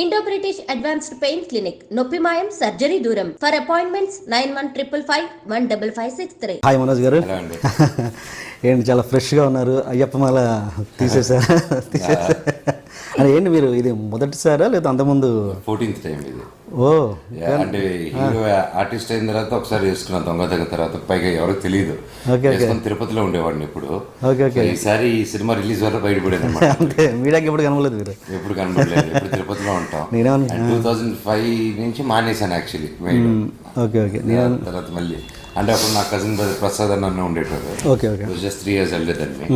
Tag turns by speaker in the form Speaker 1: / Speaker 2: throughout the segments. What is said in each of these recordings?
Speaker 1: Indo British advanced pain clinic నొప్పి మాయం surgery దూరం ఫర్ అపాయింట్మెంట్స్ 9155515563.
Speaker 2: హాయ్ మనోజ్ గారు. ఏంటి చాలా ఫ్రెష్గా ఉన్నారు. అయ్యప్ప మాల తీసేసారా? అది ఏంటి మీరు ఇది మొదటిసారా లేదా అంతకుముందు?
Speaker 3: 14th టైం ఇది.
Speaker 2: ఓ
Speaker 3: అంటే హీరో ఆర్టిస్ట్ అయిన తర్వాత ఒకసారి చేసుకున్నాను దొంగ దగ్గర తర్వాత పైగా ఎవరికి తెలియదు. తిరుపతిలో ఉండేవాడిని ఇప్పుడు. ఈసారి ఈ సినిమా రిలీజ్ వల్ల బయటపడేది అనమాట.
Speaker 2: మీడియాకి ఎప్పుడు కనబడలేదు మీరు?
Speaker 3: ఎప్పుడు కనబడలేదు. ఇప్పుడు తిరుపతిలో ఉంటాం. 2005 నుంచి మానేశాను యాక్చువల్లీ. తర్వాత మళ్ళీ అంటే అప్పుడు నా కజిన్ ప్రసాద్ అన్న ఉండేటోడు. జస్ట్ 3 years వెళ్ళేదాన్ని.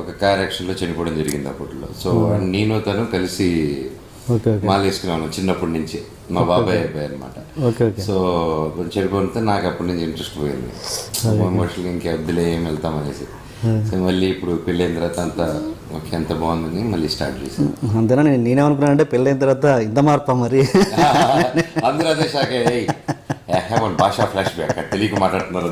Speaker 3: ఒక కార్ యాక్సిడెంట్లో చనిపోవడం జరిగింది అప్పట్లో. సో నేను తను కలిసి మాలేసుకున్నాను చిన్నప్పటి నుంచి. మా బాబాయ్ అయిపోయాయి అనమాట. సో కొంచెం చెడిపోతే నాకు అప్పటి నుంచి ఇంట్రెస్ట్ పోయింది. ఎమోషనల్ ఇంకా వద్దులే ఏం వెళ్తామనేసి. సో మళ్ళీ ఇప్పుడు పెళ్ళైన తర్వాత అంతా ఓకే ఎంత బాగుందని మళ్ళీ స్టార్ట్ చేశాను.
Speaker 2: అంతేనా? నేనేమనుకున్నాను అంటే పెళ్ళైన తర్వాత ఇంత మార్పా మరి?
Speaker 3: అందరూ అదే షాక్ అయ్యాయి. భాషా ఫ్లాష్ బ్యాక్ తెలియక మాట్లాడుతున్నారు.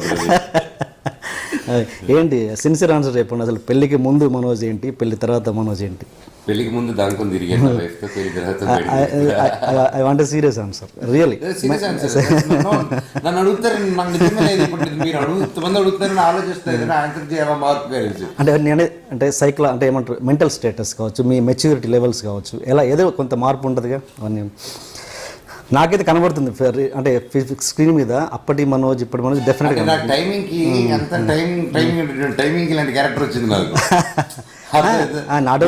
Speaker 2: ఏంటి సిన్సియర్ ఆన్సర్ చెప్పండి. అసలు పెళ్లికి ముందు మనోజ్ ఏంటి, పెళ్లి తర్వాత మనోజ్ ఏంటి?
Speaker 3: పెళ్లికి ముందు దానికొని తిరిగాను.
Speaker 2: I want serious answer, really
Speaker 3: నన్ను అడుగుతారు. నాకు నిజమే లేదు. ఇప్పుడు మీరు మంది అడుగుతారని ఆలోచిస్తారు. ఆన్సర్ చేయాలా మార్పు
Speaker 2: అంటే నేనే అంటే సైకిల్ అంటే ఏమంటారు మెంటల్ స్టేటస్ కావచ్చు, మీ మెచ్యూరిటీ లెవెల్స్ కావచ్చు, ఎలా ఏదో కొంత మార్పు ఉంటుందిగా. అవన్నీ నాకైతే కనబడుతుంది. అంటే స్క్రీన్ మీద అప్పటి మనోజ్ ఇప్పటి మనోజ్ డెఫినెట్గా
Speaker 3: నాకు టైమింగ్కి అంత టైమింగ్ ఇలాంటి క్యారెక్టర్ వచ్చింది నాకు.
Speaker 2: నాట్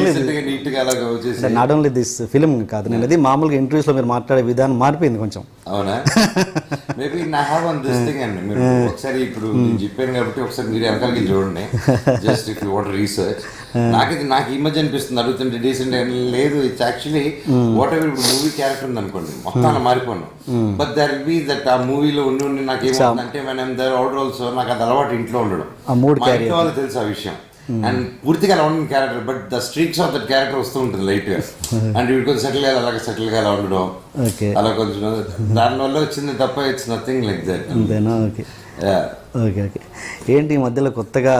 Speaker 2: ఓన్లీ దిస్ ఫిలిం కాదు, నేను అది మామూలుగా ఇంటర్వ్యూస్లో మీరు మాట్లాడే విధానం మారిపోయింది కొంచెం.
Speaker 3: అవునా? మేబీ నా హ్యావ్ వన్ దిస్ థింగ్ అండి. మీరు ఒకసారి ఇప్పుడు నేను చెప్పాను కాబట్టి ఒకసారి మీరు వెనకాలకి చూడండి. Just if you want research. నాకు ఈ మధ్య అనిపిస్తుంది అడుగుతుంటే డీసెంట్ లేదు. ఇట్స్ యాక్చువల్లీ వాట్ ఎవర్ ఇప్పుడు మూవీ క్యారెక్టర్ ఉంది అనుకోండి, మొత్తం మారిపోను. But there will be that ఆ మూవీలో ఉండి నాకు ఏమవుతుందంటే మనం దర్ అవుట్ ఆల్సో నాకు అది అలవాటు ఇంట్లో ఉండడం. మా ఇంట్లో వాళ్ళు తెలుసు ఆ విషయం. అండ్ పూర్తిగా అలా ఉన్న character but the streaks of that character వస్తూ ఉంటుంది లైట్ గా. అండ్ వీడు కొంచెం సెటిల్ గా అలాగే సెటిల్ గా అలా ఉండడం అలా కొంచెం దానివల్ల వచ్చింది తప్ప it's nothing like that.
Speaker 2: Okay. ఏంటి ఈ మధ్యలో కొత్తగా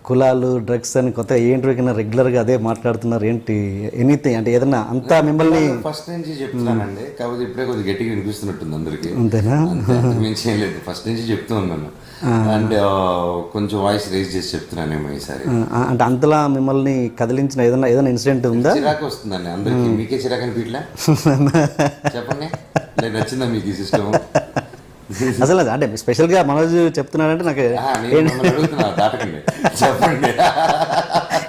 Speaker 2: కులాలు డ్రగ్స్ అని కొత్తగా ఏంటి రెగ్యులర్గా అదే మాట్లాడుతున్నారు ఏంటి? ఎనీథింగ్ అంటే ఏదన్నా అంతా మిమ్మల్ని
Speaker 3: ఫస్ట్ నుంచి చెప్తున్నానండి. కాకపోతే ఇప్పుడే కొంచెం గట్టిగా వినిపిస్తున్నట్టుంది అందరికి.
Speaker 2: అంతేనా?
Speaker 3: మించి ఏం లేదు, ఫస్ట్ నుంచి చెప్తూ ఉన్నాను. అండ్ కొంచెం వాయిస్ రేజ్ చేసి చెప్తున్నానేమో ఈసారి.
Speaker 2: అంటే అంతలా మిమ్మల్ని కదిలించిన ఏదైనా ఇన్సిడెంట్ ఉందా?
Speaker 3: చిరాకు వస్తుందండి అందరికి. మీకే చిరాకు అనిపించలే? చెప్పండి, నచ్చిందా మీకు ఈ సిస్టమ్?
Speaker 2: అసలు అంటే స్పెషల్గా మనోజ్ చెప్తున్నారంటే నాకు
Speaker 3: చెప్పండి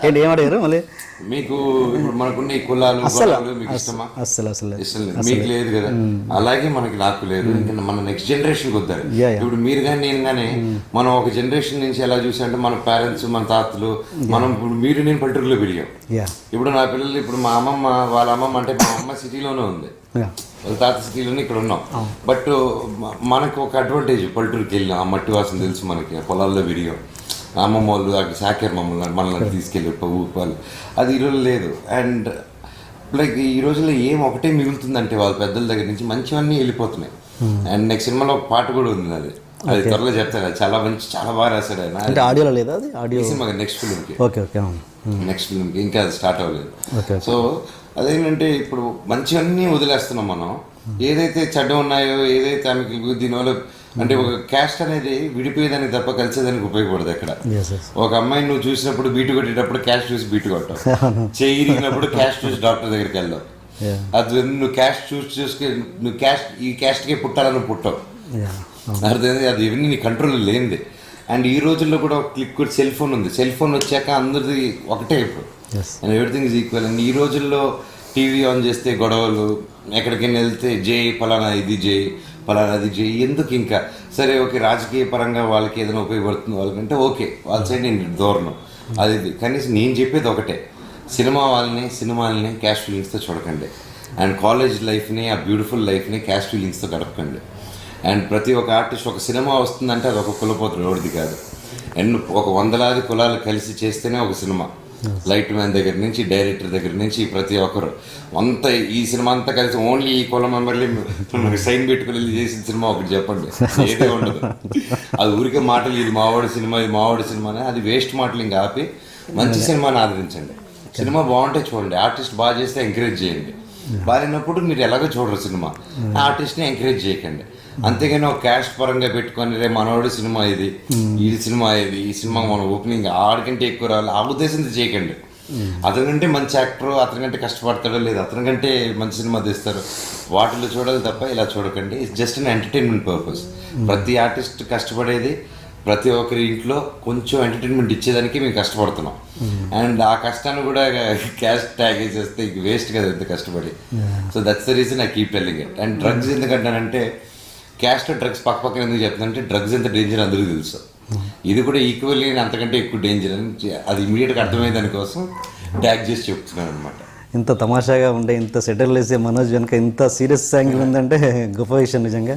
Speaker 2: ఏంటి ఏమడిగారు మళ్ళీ?
Speaker 3: మీకు ఇప్పుడు మనకున్న ఈ కులాలు మీకు ఇష్టమా?
Speaker 2: అసలు
Speaker 3: మీకు లేదు కదా. అలాగే మనకి నాకు లేదు. ఇంకా మన నెక్స్ట్ జనరేషన్కి వద్దారు. ఇప్పుడు మీరు కానీ నేను కానీ మనం ఒక జనరేషన్ నుంచి ఎలా చూసామంటే మన పేరెంట్స్ మన తాతలు మనం ఇప్పుడు మీరు నేను పల్లెటూరులో పెరిగాం. ఇప్పుడు నా పిల్లలు ఇప్పుడు మా అమ్మమ్మ వాళ్ళ అమ్మమ్మ అంటే మా అమ్మ సిటీలోనే ఉంది, వాళ్ళ తాత సిటీలోనే ఇక్కడ ఉన్నాం. బట్ మనకు ఒక అడ్వాంటేజ్ పల్లెటూరుకి వెళ్ళినాం. ఆ మట్టి వాసన తెలుసు మనకి, పొలాల్లో విరిగాం. అమ్మమ్మ వాళ్ళు అక్కడ సాకారు మనల్ని తీసుకెళ్ళి ఊపాలు. అది ఈరోజు లేదు. అండ్ లైక్ ఈ రోజుల్లో ఏం ఒకటే మిగులుతుందంటే వాళ్ళ పెద్దల దగ్గర నుంచి మంచివన్నీ వెళ్ళిపోతున్నాయి. అండ్ నెక్స్ట్ సినిమాలో ఒక పాట కూడా ఉంది, అది త్వరలో చెప్తాను. చాలా మంచి, చాలా బాగా రాశాడు ఆయన.
Speaker 2: అంటే ఆడియోలో లేదా? అది ఆడియో
Speaker 3: సినిమా నెక్స్ట్ ఫిల్మ్కి. నెక్స్ట్ ఫిల్మ్కి ఇంకా అది స్టార్ట్ అవ్వలేదు. సో అదేంటంటే ఇప్పుడు మంచివన్నీ వదిలేస్తున్నాం మనం. ఏదైతే చెడ్డ ఉన్నాయో, ఏదైతే ఆమెకి దీనివల్ల అంటే ఒక క్యాస్ట్ అనేది విడిపోయేదానికి తప్ప కలిసేదానికి ఉపయోగపడదు ఎక్కడ. ఒక అమ్మాయిని నువ్వు చూసినప్పుడు బీటు కొట్టేటప్పుడు క్యాస్ట్ చూసి బీటు కొట్టావు, చేయిరిగినప్పుడు క్యాస్ట్ చూసి డాక్టర్ దగ్గరికి వెళ్దావు. అది నువ్వు క్యాస్ట్ చూసుకుని నువ్వు ఈ క్యాస్ట్కే పుట్టాలని పుట్టావు. అర్థమైంది? అది ఇవన్నీ నీ కంట్రోల్లో లేనిది. అండ్ ఈ రోజుల్లో కూడా ఒక క్లిక్ కూడా సెల్ ఫోన్ ఉంది. సెల్ ఫోన్ వచ్చాక అందరిది ఒకటే ఇప్పుడు, and everything is equal. And ఈ రోజుల్లో టీవీ ఆన్ చేస్తే గొడవలు, ఎక్కడికైనా వెళ్తే జై ఫలానా ఇది జై ఫలానా అది జై. ఎందుకు ఇంకా సరే ఓకే రాజకీయ పరంగా వాళ్ళకి ఏదైనా ఉపయోగపడుతుంది వాళ్ళకంటే ఓకే, వాళ్ళ సైడ్ నేను ధోరణం అది. కనీసం నేను చెప్పేది ఒకటే, సినిమాలని క్యాస్ట్ ఫీలింగ్స్తో చూడకండి. అండ్ కాలేజ్ లైఫ్ని, ఆ బ్యూటిఫుల్ లైఫ్ని క్యాస్ట్ ఫీలింగ్స్తో గడపకండి. అండ్ ప్రతి ఒక్క ఆర్టిస్ట్ ఒక సినిమా వస్తుందంటే అది ఒక కులపోతుడు ఎవరిది కాదు. అండ్ ఒక 100 కులాలు కలిసి చేస్తేనే ఒక సినిమా. లైట్ మ్యాన్ దగ్గర నుంచి డైరెక్టర్ దగ్గర నుంచి ప్రతి ఒక్కరు అంతా ఈ సినిమా అంతా కలిసి ఓన్లీ ఈ కుల మెంబర్లీ సైన్ పెట్టుకుని చేసిన సినిమా ఒకటి చెప్పండి, ఏదే ఉండదు. అది ఊరికే మాటలు ఇది మావాడి సినిమా అని, అది వేస్ట్ మాటలు ఇంకా ఆపి మంచి సినిమాని ఆదరించండి. సినిమా బాగుంటే చూడండి, ఆర్టిస్ట్ బాగా చేస్తే ఎంకరేజ్ చేయండి. బాగాలేనప్పుడు మీరు ఎలాగో చూడరు సినిమా. ఆర్టిస్ట్ని ఎంకరేజ్ చేయకండి. అంతేగాని ఒక క్యాస్ట్ పరంగా పెట్టుకొని రే మనోడి సినిమా ఇది, ఈ సినిమా ఇది, ఈ సినిమా మన ఓపెనింగ్ ఆడికంటే ఎక్కువ రావాలి ఆ ఉద్దేశంతో చేయకండి. అతనికంటే మంచి యాక్టర్, అతనికంటే కష్టపడతాడో లేదు, అతనికంటే మంచి సినిమా తీస్తారు, వాటిలో చూడాలి తప్ప ఇలా చూడకండి. It's just an entertainment purpose. ప్రతి ఆర్టిస్ట్ కష్టపడేది ప్రతి ఒక్కరి ఇంట్లో కొంచెం ఎంటర్టైన్మెంట్ ఇచ్చేదానికి మేము కష్టపడుతున్నాం. అండ్ ఆ కష్టాన్ని కూడా క్యాష్ ట్యాగ్ చేస్తే ఇంక వేస్ట్ కదా ఎంత కష్టపడి. So that's the reason I keep telling it. And drugs ఎందుకంటానంటే క్యాస్ట్ డ్రగ్స్ పక్కన ఎందుకు చెప్తానంటే డ్రగ్స్ ఎంత డేంజర్ అందరికీ తెలుసు. ఇది కూడా ఈక్వల్లీ అంతకంటే ఎక్కువ డేంజర్ అని అది ఇమీడియట్గా అర్థమయ్యే దానికోసం ట్యాగ్ చేసి చెప్తున్నాను అనమాట.
Speaker 2: ఇంత తమాషాగా ఉండే, ఇంత సెటిల్ వేసే మనోజ్ వెనక ఇంత సీరియస్ యాంగిల్ ఉందంటే గొప్ప విషయం నిజంగా.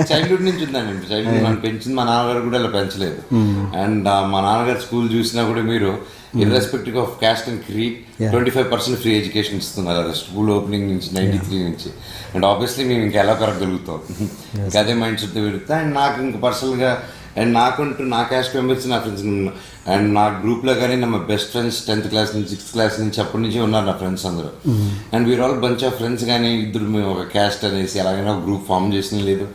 Speaker 3: చైల్డ్హుడ్ నుంచి ఉందండి. చైల్డ్హుడ్ మనం పెంచింది మా నాన్నగారు కూడా అలా పెంచలేదు. అండ్ మా నాన్నగారు స్కూల్ చూసినా కూడా మీరు irrespective of caste and creed 25% free education ఇస్తున్నారు అది స్కూల్ ఓపెనింగ్ నుంచి 93 నుంచి. అండ్ ఆబ్వియస్లీ మేము ఇంకా ఎలా కరగలుగుతాం, ఇంకా అదే మైండ్ సెట్ పెరుగుతా. అండ్ నాకు ఇంకా పర్సనల్గా అండ్ నాకంటూ నా క్యాస్ట్ మెంబర్స్ నా ఫ్రెండ్స్ అండ్ నా గ్రూప్లో కానీ నా బెస్ట్ ఫ్రెండ్స్ 10th క్లాస్ నుంచి 6th క్లాస్ నుంచి అప్పటి నుంచి ఉన్నారు నా ఫ్రెండ్స్ అందరూ. And we are all bunch of friends. కానీ ఇద్దరు మేము ఒక క్యాస్ట్ అనేసి అలాగైనా ఒక గ్రూప్ ఫామ్ చేసిన లేదు,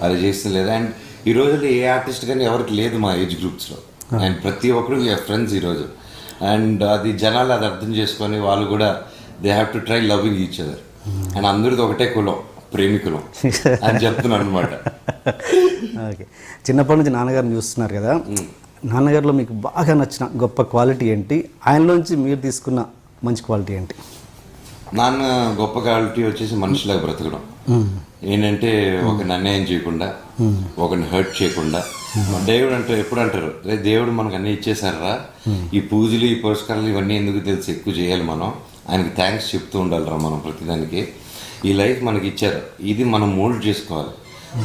Speaker 3: అది చేసిన లేదు. అండ్ ఈ రోజుల్లో ఏ ఆర్టిస్ట్ కానీ ఎవరికి లేదు మా ఏజ్ గ్రూప్స్లో. అండ్ ప్రతి ఒక్కరు ఫ్రెండ్స్ ఈరోజు. అండ్ అది జనాలు అది అర్థం చేసుకొని వాళ్ళు కూడా they have to try loving each other. And అందరిది ఒకటే కులం, ప్రేమికులం అని చెప్తున్నాను అనమాట.
Speaker 2: ఓకే, చిన్నప్పటి నుంచి నాన్నగారిని చూస్తున్నారు కదా, నాన్నగారిలో మీకు బాగా నచ్చిన గొప్ప క్వాలిటీ ఏంటి, ఆయనలోంచి మీరు తీసుకున్న మంచి క్వాలిటీ ఏంటి?
Speaker 3: నాన్న గొప్ప క్వాలిటీ వచ్చేసి మనుషులాగా బ్రతకడం. ఏంటంటే ఒకరిని అన్యాయం చేయకుండా, ఒకరిని హర్ట్ చేయకుండా. దేవుడు అంటే ఎప్పుడు అంటారు, రే దేవుడు మనకు అన్నీ ఇచ్చేసారా, ఈ పూజలు ఈ పురస్కారాలు ఇవన్నీ ఎందుకు తెలిసి ఎక్కువ చేయాలి, మనం ఆయనకి థ్యాంక్స్ చెప్తూ ఉండాలిరా మనం ప్రతిదానికి. ఈ లైఫ్ మనకి ఇచ్చారు, ఇది మనం మోల్డ్ చేసుకోవాలి.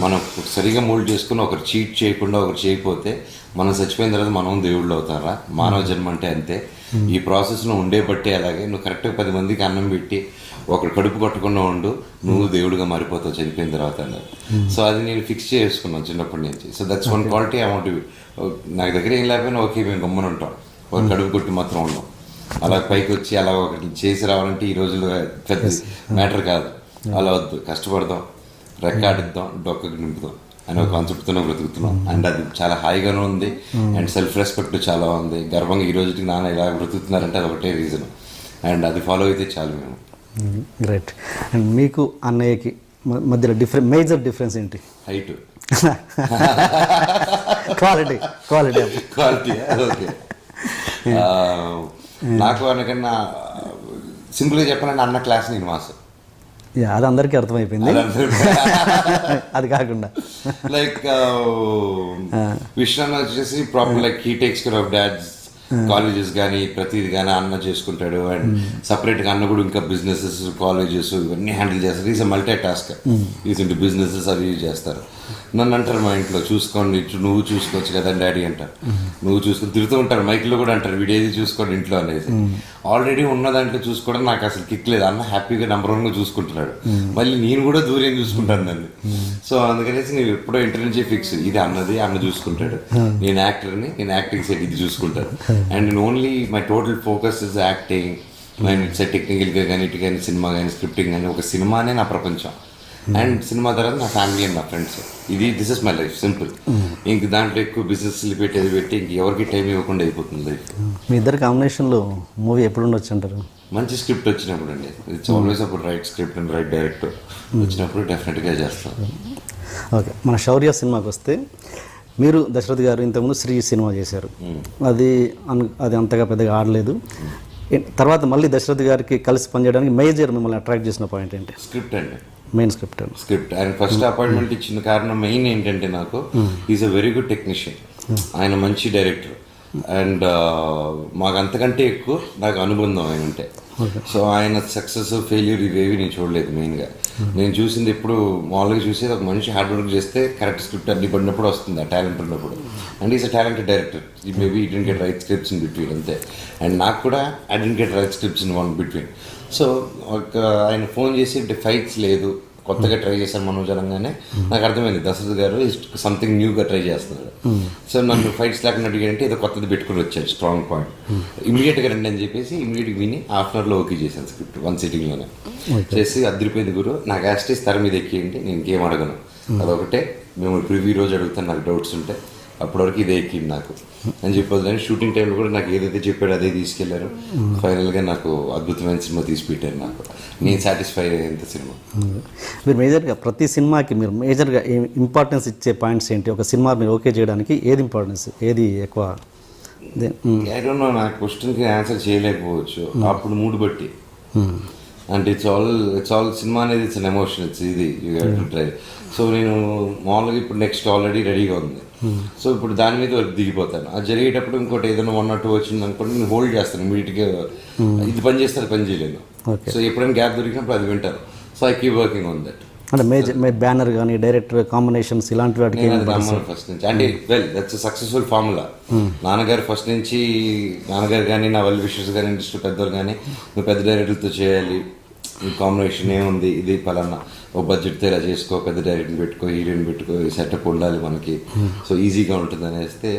Speaker 3: మనం సరిగా మోల్డ్ చేసుకుని ఒకరు చీట్ చేయకుండా ఒకరు చేయకపోతే మనం చచ్చిపోయిన తర్వాత మనం దేవుళ్ళు అవుతారా? మానవ జన్మ అంటే అంతే. ఈ ప్రాసెస్లో ఉండే బట్టే అలాగే నువ్వు కరెక్ట్గా 10 మందికి అన్నం పెట్టి ఒకరు కడుపు కొట్టకుండా ఉండు, నువ్వు దేవుడిగా మారిపోతావు చనిపోయిన తర్వాత అన్నారు. సో అది నేను ఫిక్స్ చేసుకున్నాను చిన్నప్పటి నుంచి. So that's one quality I want. నాకు దగ్గర ఏం లేకపోయినా ఓకే మేము గమ్మున ఉంటాం, ఒక కడుపు కొట్టి మాత్రం ఉన్నాం. అలా పైకి వచ్చి అలా ఒకటి చేసి రావాలంటే ఈ రోజుల్లో పెద్ద మ్యాటర్ కాదు. అలా వద్దు, కష్టపడదాం, రెక్కాడిద్దాం, డొక్కకు నింపుదాం అనే ఒక కాన్సెప్ట్తోనే బ్రతుకుతున్నాం. అండ్ అది చాలా హాయిగానే ఉంది. అండ్ సెల్ఫ్ రెస్పెక్ట్ చాలా ఉంది. గర్వంగా ఈ రోజుకి నాన్న ఇలా బ్రతుకుతున్నారంటే అది ఒకటే రీజన్. అండ్ అది ఫాలో అయితే చాలు మేము.
Speaker 2: గ్రేట్. అండ్ మీకు అన్నయ్యకి మధ్యలో మేజర్ డిఫరెన్స్ ఏంటి?
Speaker 3: Height,
Speaker 2: quality.
Speaker 3: ఓకే. నాకు అనకన్నా సింపుల్గా చెప్పాలంటే అన్న క్లాస్ నేను మాస్.
Speaker 2: అది అందరికీ అర్థమైపోయింది. అది కాకుండా
Speaker 3: లైక్ విశ్వనాథ్ వచ్చేసి proper like he takes care of dads colleges కానీ ప్రతిది కానీ అన్న చేసుకుంటాడు. అండ్ సపరేట్గా అన్న కూడా ఇంకా బిజినెసెస్, కాలేజెస్ ఇవన్నీ హ్యాండిల్ చేస్తారు. Is multi task. Is into businesses అవి చేస్తారు. నన్ను అంటారు మా ఇంట్లో, చూసుకోండి నువ్వు చూసుకోవచ్చు కదా డాడీ అంటారు. నువ్వు చూసుకొని తిరుగుతూ ఉంటారు, మైక్లో కూడా అంటారు వీడేది చూసుకోండి ఇంట్లో అనేది. ఆల్రెడీ ఉన్న దాంట్లో చూసుకోవడం నాకు అసలు కిక్ లేదు. అన్న హ్యాపీగా నెంబర్ 1గా చూసుకుంటున్నాడు, మళ్ళీ నేను కూడా దూరం చూసుకుంటాను దాన్ని. సో అందుకనేసి నేను ఎప్పుడో ఇంటర్ నుంచి ఫిక్స్, ఇది అన్నది, అన్న చూసుకుంటాడు, నేను యాక్టర్ని, నేను యాక్టింగ్ సెట్ ఇది చూసుకుంటాను. అండ్ నేను only my total focus is acting. నేను టెక్నికల్గా కానీ ఇటు కానీ సినిమా కానీ స్క్రిప్టింగ్ కానీ ఒక సినిమానే నా ప్రపంచం. అండ్ సినిమా తర్వాత నా ఫ్యామిలీ అండ్ నా friends. This is my life simple. ఇంక దాంట్లో ఎక్కువ బిజినెస్ పెట్టేది పెట్టి ఇంక ఎవరికి టైం ఇవ్వకుండా అయిపోతుంది లైఫ్.
Speaker 2: మీ ఇద్దరు కాంబినేషన్లో మూవీ ఎప్పుడు ఉండొచ్చు అంటారు?
Speaker 3: మంచి స్క్రిప్ట్ వచ్చినప్పుడు అండి. ఇట్స్ ఆల్వేస్ అప్పుడు right script and right director వచ్చినప్పుడు డెఫినెట్గా చేస్తాం.
Speaker 2: ఓకే, మన శౌర్య సినిమాకి వస్తే మీరు దశరథ్ గారు ఇంతకుముందు శ్రీ సినిమా చేశారు, అది అంతగా పెద్దగా ఆడలేదు. తర్వాత మళ్ళీ దశరథ్ గారికి కలిసి పనిచేయడానికి మేజర్ మిమ్మల్ని అట్రాక్ట్ చేసిన పాయింట్ ఏంటి?
Speaker 3: స్క్రిప్ట్ అండి,
Speaker 2: మెయిన్ స్క్రిప్ట్.
Speaker 3: ఆయన ఫస్ట్ అపాయింట్మెంట్ ఇచ్చిన కారణం మెయిన్ ఏంటంటే నాకు is a very good technician, ఆయన మంచి డైరెక్టర్. అండ్ మాకు అంతకంటే ఎక్కువ నాకు అనుబంధం ఆయన అంటే. సో ఆయన సక్సెస్ ఫెయిల్యూర్ ఇవేవి నేను చూడలేదు. మెయిన్గా నేను చూసింది ఎప్పుడు మామూలుగా చూసేది ఒక మనిషి హార్డ్ వర్క్ చేస్తే కరెక్ట్ స్క్రిప్ట్ అన్ని పడినప్పుడు వస్తుంది, ఆ టాలెంట్ ఉన్నప్పుడు. And is a talented director. ఈ మేబీ ఈ didn't get right scripts in between అంతే. అండ్ నాకు కూడా I didn't get right scripts in one between. So ఒక ఆయన ఫోన్ చేసి ఫైట్స్ లేదు, కొత్తగా ట్రై చేశాను మనోజ్ అనగానే నాకు అర్థమైంది దశరథ్ గారు సంథింగ్ న్యూగా ట్రై చేస్తున్నారు. సో నన్ను ఫైట్స్ లేకుండా అడిగారంటే ఏదో కొత్తది పెట్టుకుని వచ్చారు, స్ట్రాంగ్ పాయింట్, ఇమీడియట్గా రండి అని చెప్పేసి ఇమీడియట్గా విని హాఫ్ అన్ అవర్లో ఓకే చేశాను స్క్రిప్ట్, 1 సిట్టింగ్లోనే చేసి అదిరిపోయింది గురు. నాకు యాస్టీస్ తెర మీద ఎక్కియండి, నేను ఇంకేం అడగను, అదొకటే మేము ప్రివ్యూ రోజు అడుగుతాను నాకు డౌట్స్ ఉంటే, అప్పటివరకు ఇదే ఎక్కింది నాకు అని చెప్పొద్దని. షూటింగ్ టైంలో కూడా నాకు ఏదైతే చెప్పాడో అదే తీసుకెళ్లారు. ఫైనల్గా నాకు అద్భుతమైన సినిమా తీసి పెట్టారు, నాకు నేను సాటిస్ఫై అయ్యేంత సినిమా.
Speaker 2: మీరు మేజర్గా ప్రతి సినిమాకి మీరు మేజర్గా ఇంపార్టెన్స్ ఇచ్చే పాయింట్స్ ఏంటి? ఒక సినిమా మీరు ఓకే చేయడానికి ఏది ఇంపార్టెన్స్, ఏది ఎక్కువ?
Speaker 3: ఐ డోంట్ నో, నా క్వశ్చన్కి ఆన్సర్ చేయలేకపోవచ్చు అప్పుడు మూడు బట్టి. అంటే ఇట్స్ ఆల్ సినిమా అనేది ఇట్స్ అన్ ఎమోషన్, ఇట్స్ ఇది you have to try. So నేను మామూలుగా ఇప్పుడు నెక్స్ట్ ఆల్రెడీ రెడీగా ఉంది, సో ఇప్పుడు దాని మీద దిగిపోతాను. అది జరిగేటప్పుడు ఇంకోటి ఏదైనా 1 or 2 వచ్చింది అనుకోండి, నేను హోల్డ్ చేస్తాను ఇమీడియట్గా, ఇది పని చేస్తే అది పని చేయలేను. సో ఎప్పుడైనా గ్యాప్ దొరికినప్పుడు అది వింటాను. So I keep working on that.
Speaker 2: అంటే బ్యానర్ కానీ డైరెక్టర్ కాంబినేషన్స్ ఇలాంటి వాటికి
Speaker 3: ఫస్ట్ నుంచి అంటే దట్స్ సక్సెస్ఫుల్ ఫార్ములా. నాన్నగారు ఫస్ట్ నుంచి, నాన్నగారు కానీ నా వెల్ విషెస్ కానీ ఇండస్ట్రీ పెద్దవాళ్ళు కానీ, నువ్వు పెద్ద డైరెక్టర్తో చేయాలి, ఈ కాంబినేషన్ ఏముంది, ఇది పలానా ఓ బడ్జెట్తో ఇలా చేసుకో, పెద్ద డైరెక్టర్ పెట్టుకో, హీరోయిన్ పెట్టుకో, సెటప్ ఉండాలి మనకి, సో ఈజీగా ఉంటుంది అనేస్తే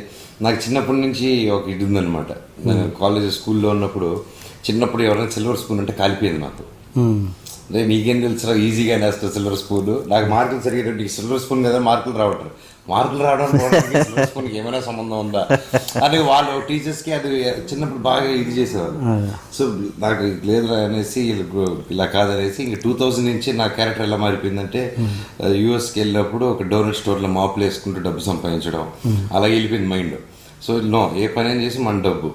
Speaker 3: నాకు చిన్నప్పటి నుంచి ఒక ఇది ఉందనమాట. నేను కాలేజ్ స్కూల్లో ఉన్నప్పుడు చిన్నప్పుడు ఎవరైనా సిల్వర్ స్పూన్ అంటే కాలిపోయింది నాకు. అంటే నీకేం తెలుసు ఈజీగా వేస్తావు సిల్వర్ స్పూన్, నాకు మార్కులు సరిగేటట్టు ఈ సిల్వర్ స్పూన్ కదా మార్కులు రావట్లేదు, మార్కులు రావడానికి సిల్వర్ స్పూన్కి ఏమైనా సంబంధం ఉందా అని వాళ్ళు టీచర్స్కి అది చిన్నప్పుడు బాగా ఇది చేసేవాళ్ళు. సో నాకు లేదు అనేసి ఇలా కాదనేసి ఇంక 2000 నుంచి నా క్యారెక్టర్ ఎలా మారిపోయిందంటే, యూఎస్కి వెళ్ళినప్పుడు ఒక డోనట్ స్టోర్లో మాపులు వేసుకుంటూ డబ్బు సంపాదించడం, అలా వెళ్ళిపోయింది మైండ్. సో నో, ఏ పని ఏం చేసి మన డబ్బు.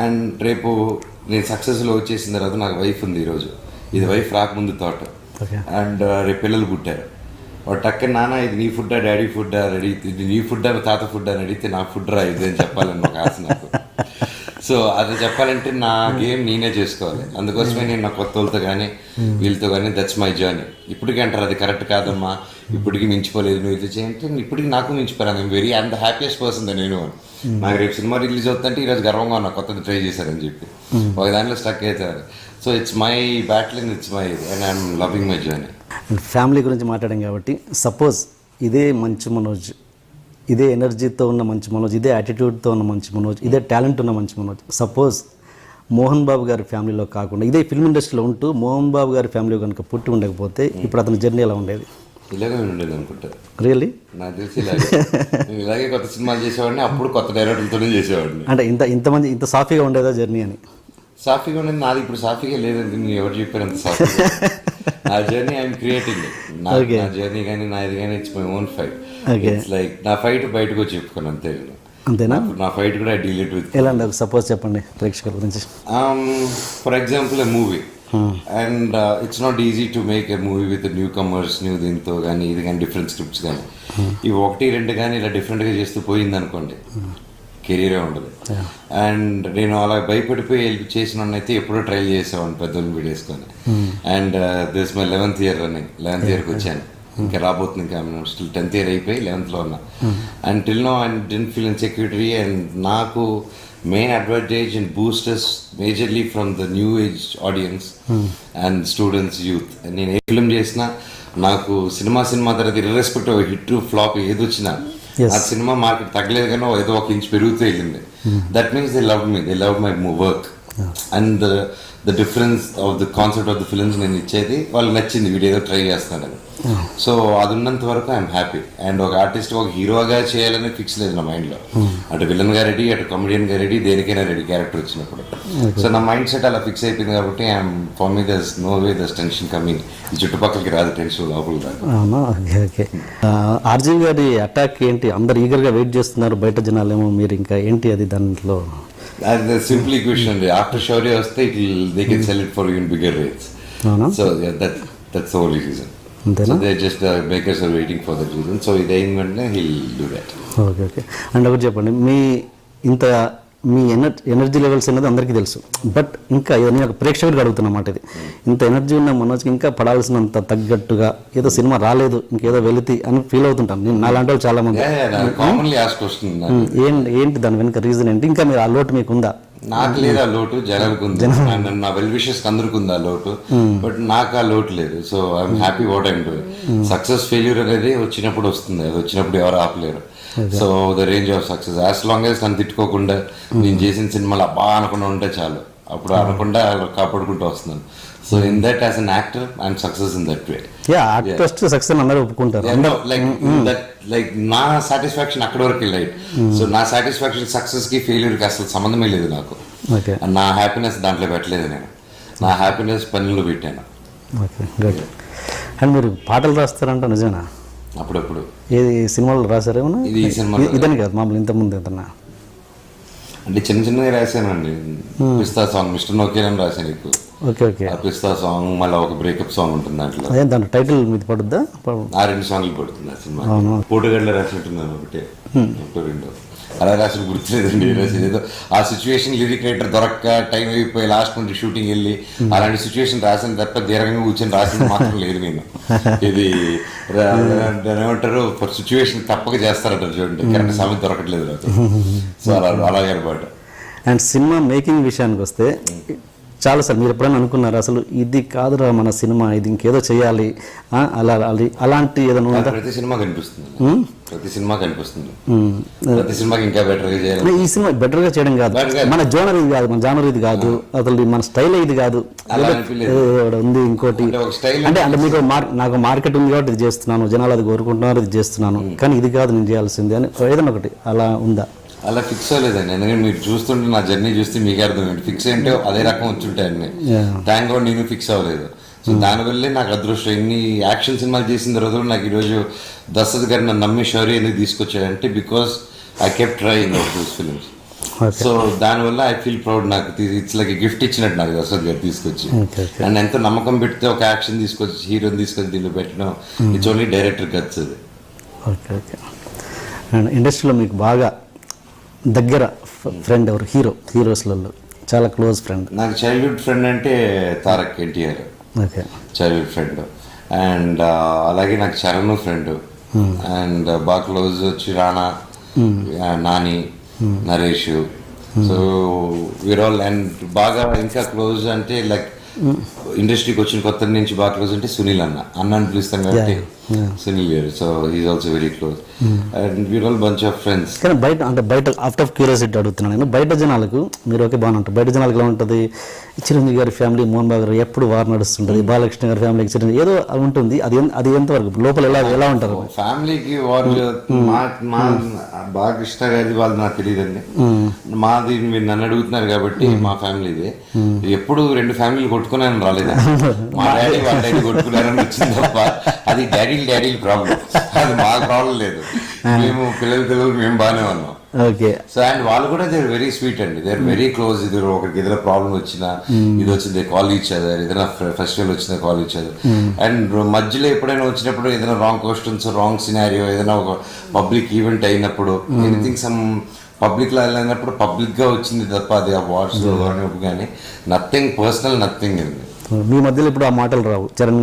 Speaker 3: అండ్ రేపు నేను సక్సెస్లో వచ్చేసిన తర్వాత నాకు వైఫ్ ఉంది ఈరోజు, ఇది వైఫ్ రాకముందు థాట్. అండ్ రేపు పిల్లలు పుట్టారు, వాడు టక్క నాన్న ఇది నీ ఫుడ్డా డాడీ ఫుడ్డా రెడీ, ఇది నీ ఫుడ్డా తాత ఫుడ్డా అని అడిగితే నా ఫుడ్ రా ఇది అని చెప్పాలని ఒక ఆశ నాకు. సో అది చెప్పాలంటే నా గేమ్ నేనే చేసుకోవాలి. అందుకోసమే నేను నా కొత్త వాళ్ళతో కానీ వీళ్ళతో కానీ దట్స్ మై జర్నీ. ఇప్పటికీ అంటారు అది కరెక్ట్ కాదమ్మా, ఇప్పటికీ మించిపోలేదు నువ్వు ఇది చేయంటే, ఇప్పటికి నాకు మించిపోయాను. ఐఎమ్ ద హ్యాపీయెస్ట్ పర్సన్ నేను. నాకు రేపు సినిమా రిలీజ్ అవుతుందంటే ఈరోజు గర్వంగా ఉన్నా కొత్తది ట్రై చేశారని చెప్పి, ఒక దాంట్లో స్టక్ అవుతారు. So it's my battle and it's my and I'm loving my journey.
Speaker 2: Family గురించి మాట్లాడాం కాబట్టి, సపోజ్ ఇదే మంచు మనోజ్, ఇదే ఎనర్జీతో ఉన్న మంచి మనోజ్, ఇదే యాటిట్యూడ్తో ఉన్న మంచి మనోజ్, ఇదే టాలెంట్ ఉన్న మంచి మనోజ్, సపోజ్ మోహన్ బాబు గారి ఫ్యామిలీలో కాకుండా ఇదే ఫిల్మ్ ఇండస్ట్రీలో ఉంటూ మోహన్ బాబు గారి ఫ్యామిలీ కనుక పుట్టి ఉండకపోతే ఇప్పుడు అతని జర్నీ ఎలా ఉండేది?
Speaker 3: ఇలాగే ఉండేది అనుకుంటారు.
Speaker 2: రియల్లీ
Speaker 3: నాకు తెలిసి ఇలాగే కొత్త సినిమాలు చేసేవాడిని, అప్పుడు కొత్త డైరెక్టర్లతోనే చేసేవాడిని.
Speaker 2: అంటే ఇంతమంది ఇంత సాఫీగా ఉండేదా జర్నీ అని?
Speaker 3: సాఫీగా ఉండేది నాది, ఇప్పుడు సాఫీగా లేదండి. నేను ఎవరు చెప్పారు అంత సాఫీగా? నా జర్నీ ఐఎమ్ క్రియేటింగ్, నా జర్నీ కానీ నాది కానీ it's my own fight. It's like నా ఫైట్ బయటకు వచ్చి చెప్పుకోను అంతే.
Speaker 2: అంతేనా?
Speaker 3: నా ఫైట్ కూడా ఐ డీల్ ఇట్ విత్.
Speaker 2: ఎలా అండి సపోజ్ చెప్పండి ప్రేక్షకుల గురించి.
Speaker 3: For example a movie, and it's not easy to make a movie with new comers, new దీంతో కానీ ఇది కానీ డిఫరెంట్ స్క్రిప్ట్స్ కానీ, ఇవి 1-2 కానీ ఇలా డిఫరెంట్గా చేస్తూ పోయింది అనుకోండి, కెరీరే ఉండదు. అండ్ నేను అలా భయపడిపోయి వెళ్ళి చేసిన అయితే ఎప్పుడో ట్రైల్ చేసేవాడిని పెద్దోళ్ళని వీడేసుకొని. And this my 11th year running, 11th yearకి వచ్చాను, ఇంకా రాబోతుంది, ఇంకా స్టిల్ 10th year అయిపోయి 11th ఉన్నా. And till now I didn't feel insecurity. And నాకు main advantage and boosters majorly from the new age audience and students, youth. నేను ఏ ఫిల్మ్ చేసినా నాకు సినిమా తర్వాత ఇర్రెస్పెక్టివ్ హిట్ ఫ్లాప్ ఏది వచ్చినా ఆ సినిమా మార్కెట్ తగ్గలేదు కానీ ఏదో 1 inch పెరుగుతూ వెళ్ళింది. That means they love me, they love my work. And the difference of the concept of the films నేను ఇచ్చేది వాళ్ళకి నచ్చింది, వీడు ఏదో ట్రై చేస్తున్నాడని. సో అది ఉన్నంత వరకు ఐఎమ్ హ్యాపీ. అండ్ ఒక ఆర్టిస్ట్ ఒక హీరోగా చేయాలని ఫిక్స్ లేదు నా మైండ్లో. అటు విలన్గా రెడీ, అటు కమెడియన్గా రెడీ, దేనికైనా రెడీ క్యారెక్టర్ వచ్చినప్పుడు. సో నా మైండ్ సెట్ అలా ఫిక్స్ అయిపోయింది కాబట్టి I'm for me thus no way thus tension coming. ఈ చుట్టుపక్కలకి రాదు టెన్షన్, లోపల రాదు.
Speaker 2: అవునా? Okay okay. ఆర్జీవి గారి అటాక్ ఏంటి? అందరు ఈగర్గా వెయిట్ చేస్తున్నారు బయట జనాలేమో, మీరు ఇంకా ఏంటి అది దాంట్లో?
Speaker 3: సింపుల్ ఈక్వేషన్ అండి. ఆఫ్టర్ షౌర్య వస్తే they can sell it for even bigger rates. So that's only reason.
Speaker 2: అంతేనా?
Speaker 3: They just makers are waiting for that reason. So ఇది అయిన వెంటనే he'll do that.
Speaker 2: Okay okay. And ఒకటి చెప్పండి, మీ ఎనర్జీ లెవెల్స్ అనేది అందరికీ తెలుసు, బట్ ఇంకా నేను ఒక ప్రేక్షకుడికి అడుగుతున్నమాట, ఇది ఇంత ఎనర్జీ ఉన్న మనోజ్కి ఇంకా పడాల్సినంత తగ్గట్టుగా ఏదో సినిమా రాలేదు, ఇంకేదో వెళితే అని ఫీల్ అవుతుంటాను నేను, నాలాంటి వాళ్ళు చాలా మంది.
Speaker 3: కామన్లీ ఆస్క్ వస్తుంది
Speaker 2: ఏంటి దాని వెనుక రీజన్ ఏంటి? ఇంకా మీరు ఆ లోటు మీకు ఉందా?
Speaker 3: నాకు లేదు ఆ లోటు, జనాలకు ఉంది. అండ్ నా వెల్ విషెస్ అందరికి ఉంది ఆ లోటు, బట్ నాకు ఆ లోటు లేదు. So I'm happy what I'm doing. Success failure అనేది వచ్చినప్పుడు వస్తుంది, అది వచ్చినప్పుడు ఎవరు ఆపలేరు. So the range of success as long as నన్ను తిట్టుకోకుండా నేను చేసిన సినిమాలు అబ్బా అనకుండా ఉంటే చాలు, అప్పుడు అనకుండా కాపాడుకుంటూ వస్తున్నాను. So in that as an actor I'm success in that way.
Speaker 2: Success అందరూ ఒప్పుకుంటారు.
Speaker 3: లైక్ నా సాటిస్ఫాక్షన్ అక్కడ వరకు రైట్. సో నా సాటిస్ఫాక్షన్ సక్సెస్ కి ఫెయిల్యూర్ కి అసలు సంబంధమే లేదు నాకు. నా హ్యాపీనెస్ దాంట్లో పెట్టలేదు నేను, నా హ్యాపీనెస్ పనులు పెట్టాను.
Speaker 2: అండ్ మీరు పాటలు రాస్తారంట, నిజమేనా?
Speaker 3: అప్పుడప్పుడు.
Speaker 2: ఏది సినిమాలో రాశారేమన్నా?
Speaker 3: ఇది ఈ సినిమా
Speaker 2: ఇదని కాదు, మామూలు ఇంతకుముందు ఏదన్నా
Speaker 3: అంటే చిన్న చిన్నగా రాశానండి. పిస్తా సాంగ్ మిస్టర్ నోకియా అని రాశాను ఎక్కువ. ఆ పిస్తా సాంగ్, మళ్ళీ ఒక బ్రేకప్ సాంగ్ ఉంటుంది దాంట్లో.
Speaker 2: దాంట్లో టైటిల్ మీద పడుద్దా?
Speaker 3: ఆ 2 సాంగ్లు పడుతుంది ఆ సినిమా. పోటుగడ్డలో రాసినట్టున్నాను ఒకటే, రెండో అలా రాసిన గుర్తులేదండి. ఏదో ఆ సిచ్యువేషన్ లిరిక్ రైటర్ దొరక్క టైం అయిపోయి లాస్ట్ నుండి షూటింగ్ వెళ్ళి అలాంటి సిచ్యువేషన్ రాసిన తప్ప దీర్ఘంగా కూర్చొని రాసింది మాత్రం లేదు నేను. ఇది ఏమంటారు, సిచ్యువేషన్ తప్పక చేస్తారంటారు చూడండి, కరెక్ట్ సమయం దొరకట్లేదు నాకు. సో అలాగే అనమాట.
Speaker 2: అండ్ సినిమా మేకింగ్ విషయానికి వస్తే చాలా సార్ మీరు ఎప్పుడైనా అనుకున్నారు అసలు ఇది కాదురా మన సినిమా, ఇది ఇంకేదో చేయాలి అలాంటి ఏదైనా?
Speaker 3: ప్రతి సినిమా కనిపిస్తుంది, ప్రతి సినిమా కనిపిస్తుంది, ప్రతి సినిమాకి ఇంకా బెటర్గా చేయాలి.
Speaker 2: ఈ సినిమా బెటర్గా చేయడం కాదు, మన జోనర్ ఇది కాదు, మన జానర్ ఇది కాదు, అసలు మన స్టైల్ ఇది కాదు, ఉంది ఇంకోటి అంటే మీకు నాకు మార్కెట్ ఉంది కాబట్టి ఇది చేస్తున్నాను, జనాలు అది కోరుకుంటున్నారు, ఇది చేస్తున్నాను, కానీ ఇది కాదు నేను చేయాల్సింది అని ఏదైనా ఒకటి అలా ఉందా?
Speaker 3: అలా ఫిక్స్ అవ్వలేదండి. ఎందుకంటే మీరు చూస్తుంటే నా జర్నీ చూస్తే మీకు అర్థమైంది ఫిక్స్ ఏంటో అదే రకం వచ్చుంటాయి అన్నీ. థ్యాంక్ గాడ్ నేను ఫిక్స్ అవ్వలేదు. సో దానివల్లే నాకు అదృష్టం. ఇన్ని యాక్షన్ సినిమాలు చేసిన తర్వాత నాకు ఈరోజు దశరథ్ గారు నన్ను నమ్మి శౌర్య ఎందుకు తీసుకొచ్చాడంటే because I kept trying of those films. So దానివల్ల ఐ ఫీల్ ప్రౌడ్. నాకు ఇట్స్ లైక్ గిఫ్ట్ ఇచ్చినట్టు నాకు దశరథ్ గారు తీసుకొచ్చి. అండ్ ఎంతో నమ్మకం పెడితే ఒక యాక్షన్ తీసుకొచ్చి హీరోని తీసుకొచ్చి దీనిలో పెట్టడం ఇట్స్ ఓన్లీ డైరెక్టర్ గట్స్ అది.
Speaker 2: అండ్ ఇండస్ట్రీలో మీకు బాగా దగ్గర ఫ్రెండ్ ఎవరు? హీరోస్లలో చాలా క్లోజ్ ఫ్రెండ్?
Speaker 3: నాకు చైల్డ్హుడ్ ఫ్రెండ్ అంటే Tarak NTR, childhood friend. And అలాగే నాకు చరణ్ ఫ్రెండ్. అండ్ బాగా క్లోజ్ వచ్చి రానా, Nani, Naresh. So we're all. And బాగా ఇంకా క్లోజ్ అంటే లైక్ ఇండస్ట్రీకి వచ్చిన కొత్త నుంచి బాగా క్లోజ్ అంటే సునీల్ అన్న అని పిలుస్తాం కాబట్టి సునీల్ గారు. So is also very close and we are all bunch of friends.
Speaker 2: కానీ బయట ఆఫ్టర్ క్యూరియాసిటీ అడుగుతున్నాను నేను, బయట జనాలకు మీరు ఓకే బాగానే ఉంటుంది, బయట జనాలకు ఎలా ఉంటుంది? చిరంజీవి గారి ఫ్యామిలీ, మోహన్ బాబు గారు ఎప్పుడు వారు నడుస్తుంటుంది, బాలకృష్ణ గారి ఫ్యామిలీకి చిరంజీవి ఏదో ఉంటుంది, అది ఎంతవరకు లోపల ఎలా ఉంటారు?
Speaker 3: ఫ్యామిలీకి వారు మా బాలకృష్ణ గారి వాళ్ళు నాకు తెలియదండి. మాది మీరు నన్ను అడుగుతున్నారు కాబట్టి మా ఫ్యామిలీదే. ఎప్పుడు 2 ఫ్యామిలీలు కొట్టుకున్నారని రాలేదండి. మా డాడీ వాళ్ళ డాడీ కొట్టుకున్నారని వచ్చింది తప్ప అది డాడీ ప్రాబ్లం, అది మా ప్రాబ్లం లేదు. మేము పిల్లలు మేము బాగానే ఉన్నాం. సో అండ్ వాళ్ళు కూడా దే ఆర్ వెరీ స్వీట్ అండి, దే ఆర్ వెరీ క్లోజ్. ఇది ఒకరికి ఏదైనా ప్రాబ్లం వచ్చినా ఇది వచ్చింది కాల్ ఇచ్చేదారు, ఏదైనా ఫెస్టివల్ వచ్చినా కాల్ ఇచ్చేది. అండ్ మధ్యలో ఎప్పుడైనా వచ్చినప్పుడు ఏదైనా రాంగ్ క్వశ్చన్స్, రాంగ్ సినారియో, ఏదైనా ఒక పబ్లిక్ ఈవెంట్ అయినప్పుడు, ఎనీథింగ్ సమ్ పబ్లిక్లో వెళ్ళినప్పుడు పబ్లిక్గా వచ్చింది తప్ప అది ఆ వాట్స్ కానీ నథింగ్ పర్సనల్, నథింగ్ అండి.
Speaker 2: మీ మధ్యలో ఇప్పుడు ఆ మాటలు రావు? చరణ్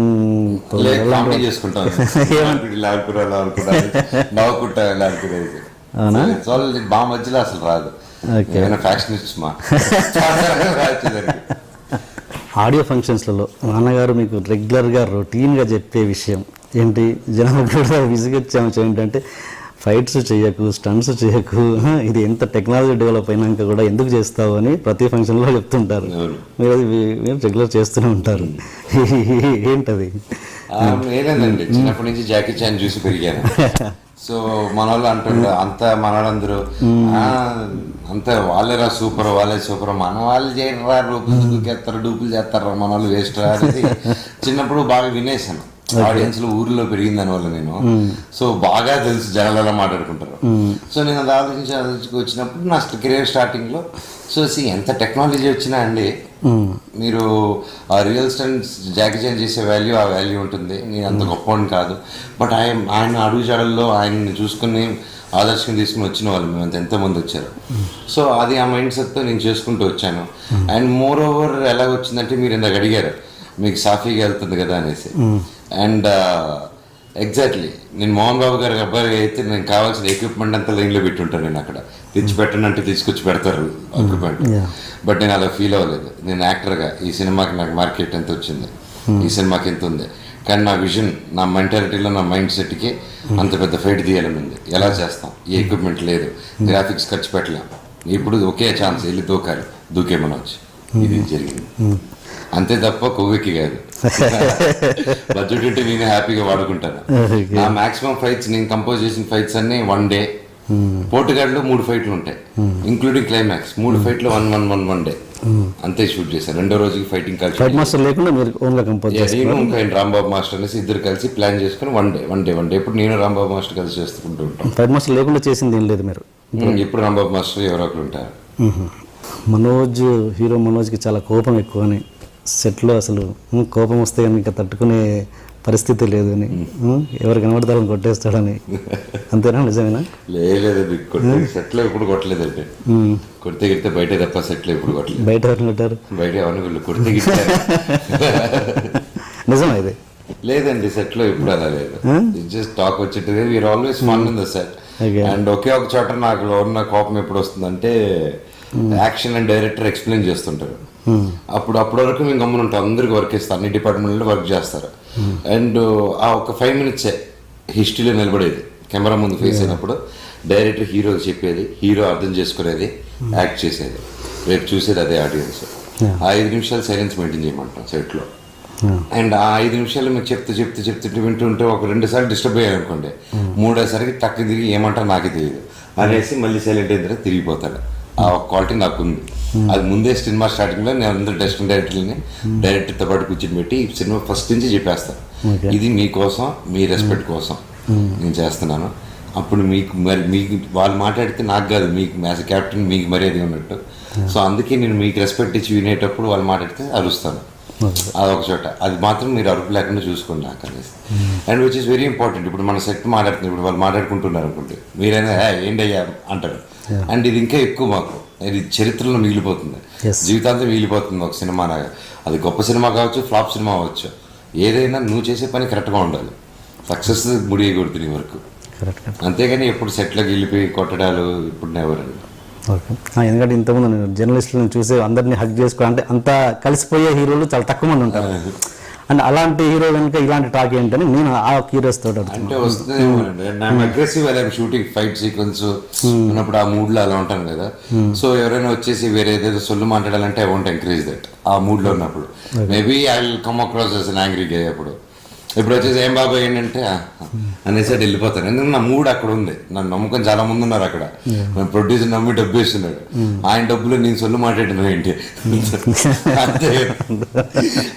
Speaker 3: చేసుకుంటాం మా మధ్యలో అసలు రాదు.
Speaker 2: ఆడియో ఫంక్షన్స్లలో నాన్నగారు మీకు రెగ్యులర్గా రొటీన్గా చెప్పే విషయం ఏంటి? జనం కూడా విసిగొచ్చాము ఏంటంటే ఫైట్స్ చేయకు, స్టంట్స్ చేయకు, ఇది ఎంత టెక్నాలజీ డెవలప్ అయినాక కూడా ఎందుకు చేస్తావు అని ప్రతి ఫంక్షన్లో చెప్తుంటారు. మీరు రెగ్యులర్ చేస్తూనే ఉంటారు. ఏంటది?
Speaker 3: ఏలేదండి, చిన్నప్పటి నుంచి జాకీ చాన్ చూసి పెరిగాను. సో మన వాళ్ళు అంటుండ్రు అంత మనవాళ్ళందరూ అంత వాళ్ళేరా సూపర్, వాళ్ళే సూపర్, మన వాళ్ళు చేయరా, డూపులు చేస్తారా, మన వాళ్ళు వేస్ట్ రా అనేది చిన్నప్పుడు బాగా వినేసాను. ఆడియన్స్ లో ఊర్లో పెరిగిన దాని వల్ల నేను. సో బాగా తెలుసు జనాలు ఎలా మాట్లాడుకుంటారు. సో నేను అది ఆలోచించి వచ్చినప్పుడు నా కెరీర్ స్టార్టింగ్ లో సో ఎంత టెక్నాలజీ వచ్చినా అండి, మీరు ఆ రియల్ స్టంట్స్ జాకీ చాన్ చేసే వాల్యూ ఆ వాల్యూ ఉంటుంది. నేను అంత గొప్పవాడిని కాదు, బట్ ఆయన అడుగు జాడల్లో ఆయన్ని చూసుకుని ఆదర్శం తీసుకుని వచ్చిన వాళ్ళు మేము ఎంతోమంది వచ్చారు. సో అది ఆ మైండ్ సెట్తో నేను చేసుకుంటూ వచ్చాను. అండ్ మోర్ ఓవర్ ఎలా వచ్చిందంటే మీరు ఇందాక అడిగారు మీకు సాఫీగా వెళ్తుంది కదా అనేసి. And exactly. నేను మోహన్ బాబు గారి అబ్బాయి అయితే నేను కావాల్సిన ఎక్విప్మెంట్ అంతా లైన్లో పెట్టుంటాను. నేను అక్కడ తెచ్చి పెట్టండి అంటే తీసుకొచ్చి పెడతారు ఎక్విప్మెంట్. బట్ నేను అలా ఫీల్ అవ్వలేదు. నేను యాక్టర్గా ఈ సినిమాకి నాకు మార్కెట్ ఎంత వచ్చింది, ఈ సినిమాకి ఎంత ఉంది, కానీ నా విజన్, నా మెంటాలిటీలో, నా మైండ్ సెట్కి అంత పెద్ద ఫైట్ తీయాలని ఉంది. ఎలా చేస్తాం? ఏ ఎక్విప్మెంట్ లేదు, గ్రాఫిక్స్ ఖర్చు పెట్టలేం. ఇప్పుడు ఒకే ఛాన్స్, వెళ్ళి దూకాలి, దూకేమని వచ్చి ఇది జరిగింది. అంతే తప్ప కొవ్వెక్కి కాదు. బడ్జెట్ ఉంటే నేను హ్యాపీగా వాడుకుంటాను. నా మాక్సిమం ఫైట్స్, నేను కంపోజ్ చేసిన ఫైట్స్ అన్ని 1 డే. పోర్టుగాడ్లో 3 ఫైట్లు ఉంటాయి, ఇంక్లూడింగ్ క్లైమాక్స్. 3 ఫైట్లు 1 డే అంతే షూట్ చేశాను. రెండో రోజుకి ఫైటింగ్ కలిసి నేను ఇంకా రాంబాబు మాస్టర్ అనేసి ఇద్దరు కలిసి ప్లాన్ చేసుకుని వన్ డే ఇప్పుడు నేను రాంబాబు మాస్టర్ కలిసి చేసుకుంటూ ఉంటాం.
Speaker 2: ఫైట్ మాస్టర్ లేకుండా చేసింది ఏం లేదు మీరు?
Speaker 3: ఇప్పుడు రాంబాబు మాస్టర్ ఎవరో ఒకరు ఉంటారు.
Speaker 2: హీరో మనోజ్కి చాలా కోపం ఎక్కువ అని సెట్లో, అసలు కోపం వస్తే ఇంకా తట్టుకునే పరిస్థితి లేదు అని, ఎవరు కనబడతారని కొట్టేస్తాడని. అంతేనా? నిజమేనా?
Speaker 3: లేదు, సెట్లో ఎప్పుడు కొట్టలేదండి. కొడితే గిడితే బయట తప్ప సెట్లో ఎప్పుడు కొట్టలేదు.
Speaker 2: బయట ఎవరు కొట్టారు?
Speaker 3: బయట ఎవరిని వీళ్ళు కొడితే గిట్టారు.
Speaker 2: నిజమా ఇది?
Speaker 3: లేదండి, సెట్లో ఎప్పుడు అలా లేదు. జస్ట్ టాక్ వచ్చేది. We're always fun in the set. And ఒకే ఒక చోట నాకు ఉన్న కోపం ఎప్పుడు వస్తుందంటే, యాక్షన్ అండ్ డైరెక్టర్ ఎక్స్ప్లెయిన్ చేస్తుంటారు. అప్పుడు వరకు మేము గమ్మున ఉంటాం. అందరికి వర్క్ ఇస్తాం, అన్ని డిపార్ట్మెంట్లో వర్క్ చేస్తారు. అండ్ ఆ ఒక 5 minutes హిస్టరీలో నిలబడేది. కెమెరా ముందు ఫేస్ అయినప్పుడు డైరెక్టర్ హీరోకి చెప్పేది, హీరో అర్థం చేసుకునేది, యాక్ట్ చేసేది, రేపు చూసేది అదే ఆడియన్స్. ఆ 5 నిమిషాలు సైలెన్స్ మెయింటైన్ చేయమంటాం సెట్లో. అండ్ ఆ 5 నిమిషాలు మీరు చెప్తుంటే వింటుంటే ఒక 2 సార్లు డిస్టర్బ్ అయ్యారు అనుకోండి, 3వ టక్ తిరిగి ఏమంటారు నాకే తెలియదు అనేసి మళ్ళీ సైలెంట్ అయిన తర్వాత తిరిగిపోతాడు. ఆ క్వాలిటీ నాకు ఉంది. అది ముందే సినిమా స్టార్టింగ్లో నేను అందరూ డైరెక్టింగ్ డైరెక్టర్తో పాటు కూర్చొని పెట్టి ఈ సినిమా ఫస్ట్ నుంచి చెప్పేస్తాను, ఇది మీకోసం, మీ రెస్పెక్ట్ కోసం నేను చేస్తున్నాను. అప్పుడు మీకు వాళ్ళు మాట్లాడితే నాకు కాదు, మీకు యాజ్ ఎ క్యాప్టెన్ మీకు మర్యాద ఉన్నట్టు. సో అందుకే నేను మీకు రెస్పెక్ట్ ఇచ్చి వినేటప్పుడు వాళ్ళు మాట్లాడితే అరుస్తాను. అదొక చోట, అది మాత్రం మీరు అరుపు లేకుండా చూసుకోండి నాకు అనేసి. And which is very important. ఇప్పుడు మన సెట్ మాట్లాడుతుంది, ఇప్పుడు వాళ్ళు మాట్లాడుకుంటున్నారు అనుకుంటే మీరైనా ఏంటయ్యా అంటారు. అండ్ ఇది ఇంకా ఎక్కువ మాకు, ఇది చరిత్రలో మిగిలిపోతుంది, జీవితాంతం మిగిలిపోతుంది ఒక సినిమా. అది గొప్ప సినిమా కావచ్చు, ఫ్లాప్ సినిమా అవ్వచ్చు, ఏదైనా నువ్వు చేసే పని కరెక్ట్గా ఉండాలి. సక్సెస్ ముడియకూడదు నీ వరకు, అంతేగాని ఎప్పుడు సెట్లోకి వెళ్ళిపోయి కొట్టడాలు ఇప్పుడు ఎవరండి.
Speaker 2: ఓకే. ఎందుకంటే ఇంతకుముందు నేను జర్నలిస్టులను చూసి అందరినీ హక్ చేసుకో అంటే అంతా కలిసిపోయే హీరోలు చాలా తక్కువ మంది ఉంటారు. అండ్ అలాంటి హీరో కనుక ఇలాంటి టాక్ ఏంటని నేను ఆ క్యూరియస్ తోటి
Speaker 3: అంటే వస్తుంది. అగ్రెసివ్ అలా షూటింగ్ ఫైట్ సీక్వెన్స్ ఉన్నప్పుడు ఆ మూడ్ లో అలా ఉంటాను కదా. సో ఎవరైనా వచ్చేసి వేరే ఏదైతే సొల్లు మాట్లాడాలంటే ఐ వాంట్ ఎంకరేజ్ దట్. ఆ మూడ్ లో ఉన్నప్పుడు maybe I will come across as an angry guy. అప్పుడు ఇప్పుడు వచ్చేసి ఏం బాబా ఏంటంటే అనేసి అటు వెళ్ళిపోతాను. ఎందుకంటే నా మూడ్ అక్కడ ఉంది, నన్ను నమ్ముకొని చాలా మంది ఉన్నారు అక్కడ. ప్రొడ్యూసర్ నమ్మి డబ్బు ఇస్తున్నాడు, ఆయన డబ్బులో నేను సొల్లు మాట్లాడినా ఏంటి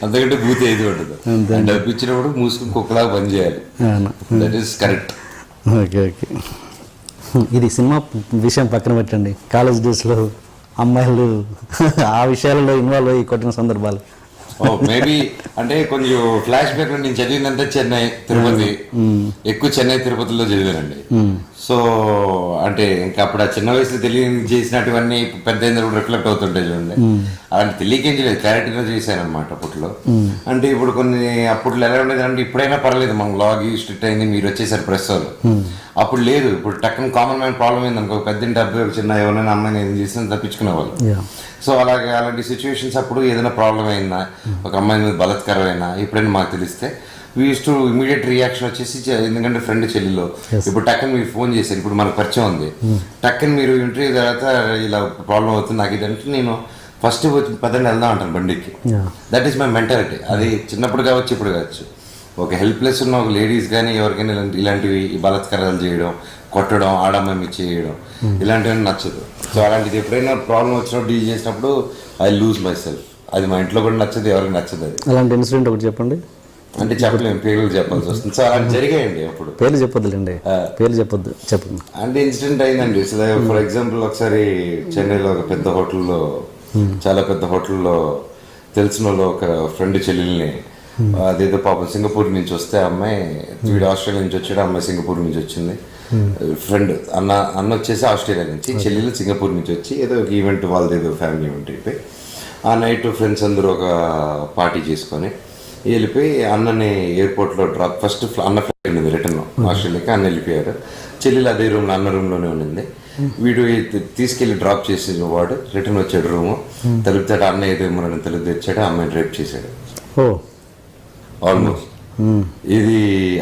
Speaker 3: అంతకంటే బూత్ ఏది ఉండదు. డబ్బు ఇచ్చినప్పుడు మూసుకుని కుక్కలాగా పని చేయాలి. That is correct.
Speaker 2: Okay okay. ఇది సినిమా విషయం పక్కన పెట్టండి, కాలేజ్ డేస్లో అమ్మాయిలు ఆ విషయాలలో ఇన్వాల్వ్ అయ్యి కొట్టిన సందర్భాలు.
Speaker 3: మేబీ అంటే కొంచెం ఫ్లాష్ బ్యాక్. నేను చదివిందంటే చెన్నై, తిరుపతి, ఎక్కువ చెన్నై తిరుపతిలో చదివానండి. సో అంటే ఇంకా అప్పుడు ఆ చిన్న వయసులో తెలియని చేసినటువన్నీ పెద్ద అయినప్పుడు రిఫ్లెక్ట్ అవుతుంటాయి చూడండి. అలాంటి తెలియకేం చేయలేదు, క్లారిటీగా చేశాను అనమాట అప్పట్లో. అంటే ఇప్పుడు కొన్ని అప్పట్లో ఎలా ఉండేది అంటే, ఇప్పుడైనా పర్లేదు మనం లాగి స్ట్రిక్ట్ అయింది, మీరు వచ్చేసారు ప్రెస్ వాళ్ళు. అప్పుడు లేదు. ఇప్పుడు టక్కన కామన్ మ్యాన్ ప్రాబ్లం ఏంది అనుకో, పెద్దంటి అబ్బాయి చిన్న ఎవరైనా అమ్మాయిని ఏం చేసినా తప్పించుకునేవాళ్ళు. సో అలాంటి సిచ్యువేషన్స్ అప్పుడు ఏదైనా ప్రాబ్లం అయినా, ఒక అమ్మాయి మీద బలాత్కారం అయినా ఎప్పుడైనా మాకు తెలిస్తే we use to immediate reaction వచ్చేసి, ఎందుకంటే ఫ్రెండ్ చెల్లిలో ఇప్పుడు టక్కని మీరు ఫోన్ చేశారు, ఇప్పుడు మనకు పరిచయం ఉంది, టక్కని మీరు ఇంటర్వ్యూ తర్వాత ఇలా ప్రాబ్లం అవుతుంది నాకు ఇదంటే నేను ఫస్ట్ వచ్చి పదండి వెళ్దాం అంటాను బండికి. That is my mentality. అది చిన్నప్పుడు కావచ్చు, ఇప్పుడు కావచ్చు. ఒక హెల్ప్లెస్ ఉన్న ఒక లేడీస్ కానీ ఎవరికైనా ఇలాంటివి బలాత్కారాలు చేయడం, కొట్టడం, ఆడమ్మాయి చేయడం ఇలాంటివన్నీ నచ్చదు. సో అలాంటిది ఎప్పుడైనా ప్రాబ్లం వచ్చినప్పుడు డీల్ చేసినప్పుడు ఐ లూజ్ మై సెల్ఫ్. అది మా ఇంట్లో కూడా నచ్చదు, ఎవరికి నచ్చదు. అది
Speaker 2: అలాంటి ఇన్సిడెంట్ ఒకటి చెప్పండి.
Speaker 3: అంటే చెప్పలేము, పేర్లు చెప్పాల్సి వస్తుంది. సో అలాంటి జరిగాయండి. అప్పుడు
Speaker 2: పేర్లు చెప్పొద్దులేండి, పేర్లు చెప్పొద్దు, చెప్పండి.
Speaker 3: అంటే ఇన్సిడెంట్ అయిందండి. ఫర్ ఎగ్జాంపుల్ ఒకసారి చెన్నైలో ఒక పెద్ద హోటల్లో, చాలా పెద్ద హోటల్లో తెలిసిన వాళ్ళు ఒక ఫ్రెండ్ చెల్లెల్ని, అదేదో పాపం సింగపూర్ నుంచి వస్తే అమ్మాయి, వీడు ఆస్ట్రేలియా నుంచి వచ్చాడు, అమ్మాయి సింగపూర్ నుంచి వచ్చింది. ఫ్రెండ్ అన్న వచ్చేసి ఆస్ట్రేలియా నుంచి, చెల్లెలు సింగపూర్ నుంచి వచ్చి ఏదో ఒక ఈవెంట్, వాళ్ళది ఏదో ఫ్యామిలీ ఈవెంట్ అయిపోయి ఆ నైట్ ఫ్రెండ్స్ అందరూ ఒక పార్టీ చేసుకొని వెళ్ళిపోయి అన్నని ఎయిర్పోర్ట్లో డ్రాప్ ఫస్ట్ అన్న ఫ్లైట్ ఉంది రిటర్న్ ఆస్ట్రేలియాకి, అన్న వెళ్ళిపోయారు. చెల్లెలు అదే రూమ్లో అన్న రూమ్లోనే ఉండింది. వీడు తీసుకెళ్ళి డ్రాప్ చేసి వాడు రిటర్న్ వచ్చాడు రూము, తలుపుతాడు అన్న ఏదో ఏమన్నా తలుపు తెచ్చాడు, అమ్మాయిని రేప్ చేశాడు ఆల్మోస్ట్. ఇది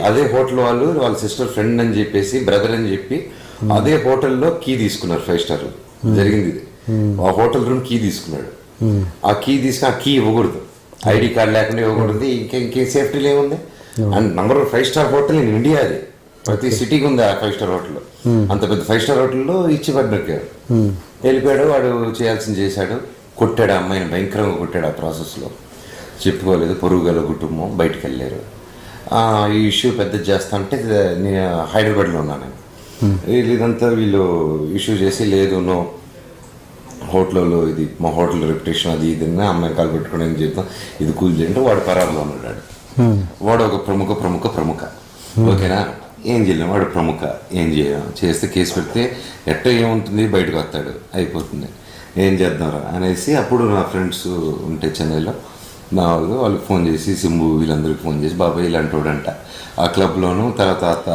Speaker 3: అదే హోటల్ వాళ్ళు వాళ్ళ సిస్టర్ ఫ్రెండ్ అని చెప్పేసి బ్రదర్ అని చెప్పి అదే హోటల్లో కీ తీసుకున్నారు. 5 స్టార్ జరిగింది ఇది. ఆ హోటల్ రూమ్ కీ తీసుకున్నాడు. ఆ కీ తీసుకుని ఆ కీ ఇవ్వకూడదు, ఐడి కార్డు లేకుండా ఇవ్వకూడదు. ఇంకేం సేఫ్టీలు ఏముంది? And number 5 star hotel in India, అది ప్రతి సిటీకి ఉంది ఆ 5 స్టార్ హోటల్. అంత పెద్ద 5 స్టార్ హోటల్లో ఇచ్చి పడినొక్కారు. వెళ్ళిపోయాడు వాడు, చేయాల్సింది చేశాడు. కొట్టాడు అమ్మాయిని, భయంకరంగా కొట్టాడు. ఆ ప్రాసెస్లో చెప్పుకోలేదు, పొరుగు గల కుటుంబం, బయటకు వెళ్ళారు. ఈ ఇష్యూ పెద్ద చేస్తా అంటే నేను హైదరాబాద్లో ఉన్నాను. ఇదంతా వీళ్ళు ఇష్యూ చేసి లేదు నో హోటల్లో ఇది మా హోటల్ రెప్యుటేషన్ అది ఇది అమ్మాయి కాలు పెట్టుకుని ఏం చెప్తాం ఇది కూల్ చేయంటే వాడు పరారులో ఉన్నాడు. వాడు ఒక ప్రముఖ ఓకేనా, ఏం చేయలేము, వాడు ప్రముఖ, ఏం చేయలేము. చేస్తే కేసు పెడితే ఎట్ట ఏముంటుంది, బయటకు వస్తాడు, అయిపోతుంది, ఏం చేద్దాంరా అనేసి అప్పుడు నా ఫ్రెండ్స్ ఉంటే చెన్నైలో నా వాళ్ళకి ఫోన్ చేసి సింబు వీళ్ళందరికీ ఫోన్ చేసి బాబాయ్ ఇలాంటి వాడంట ఆ క్లబ్లోను తర్వాత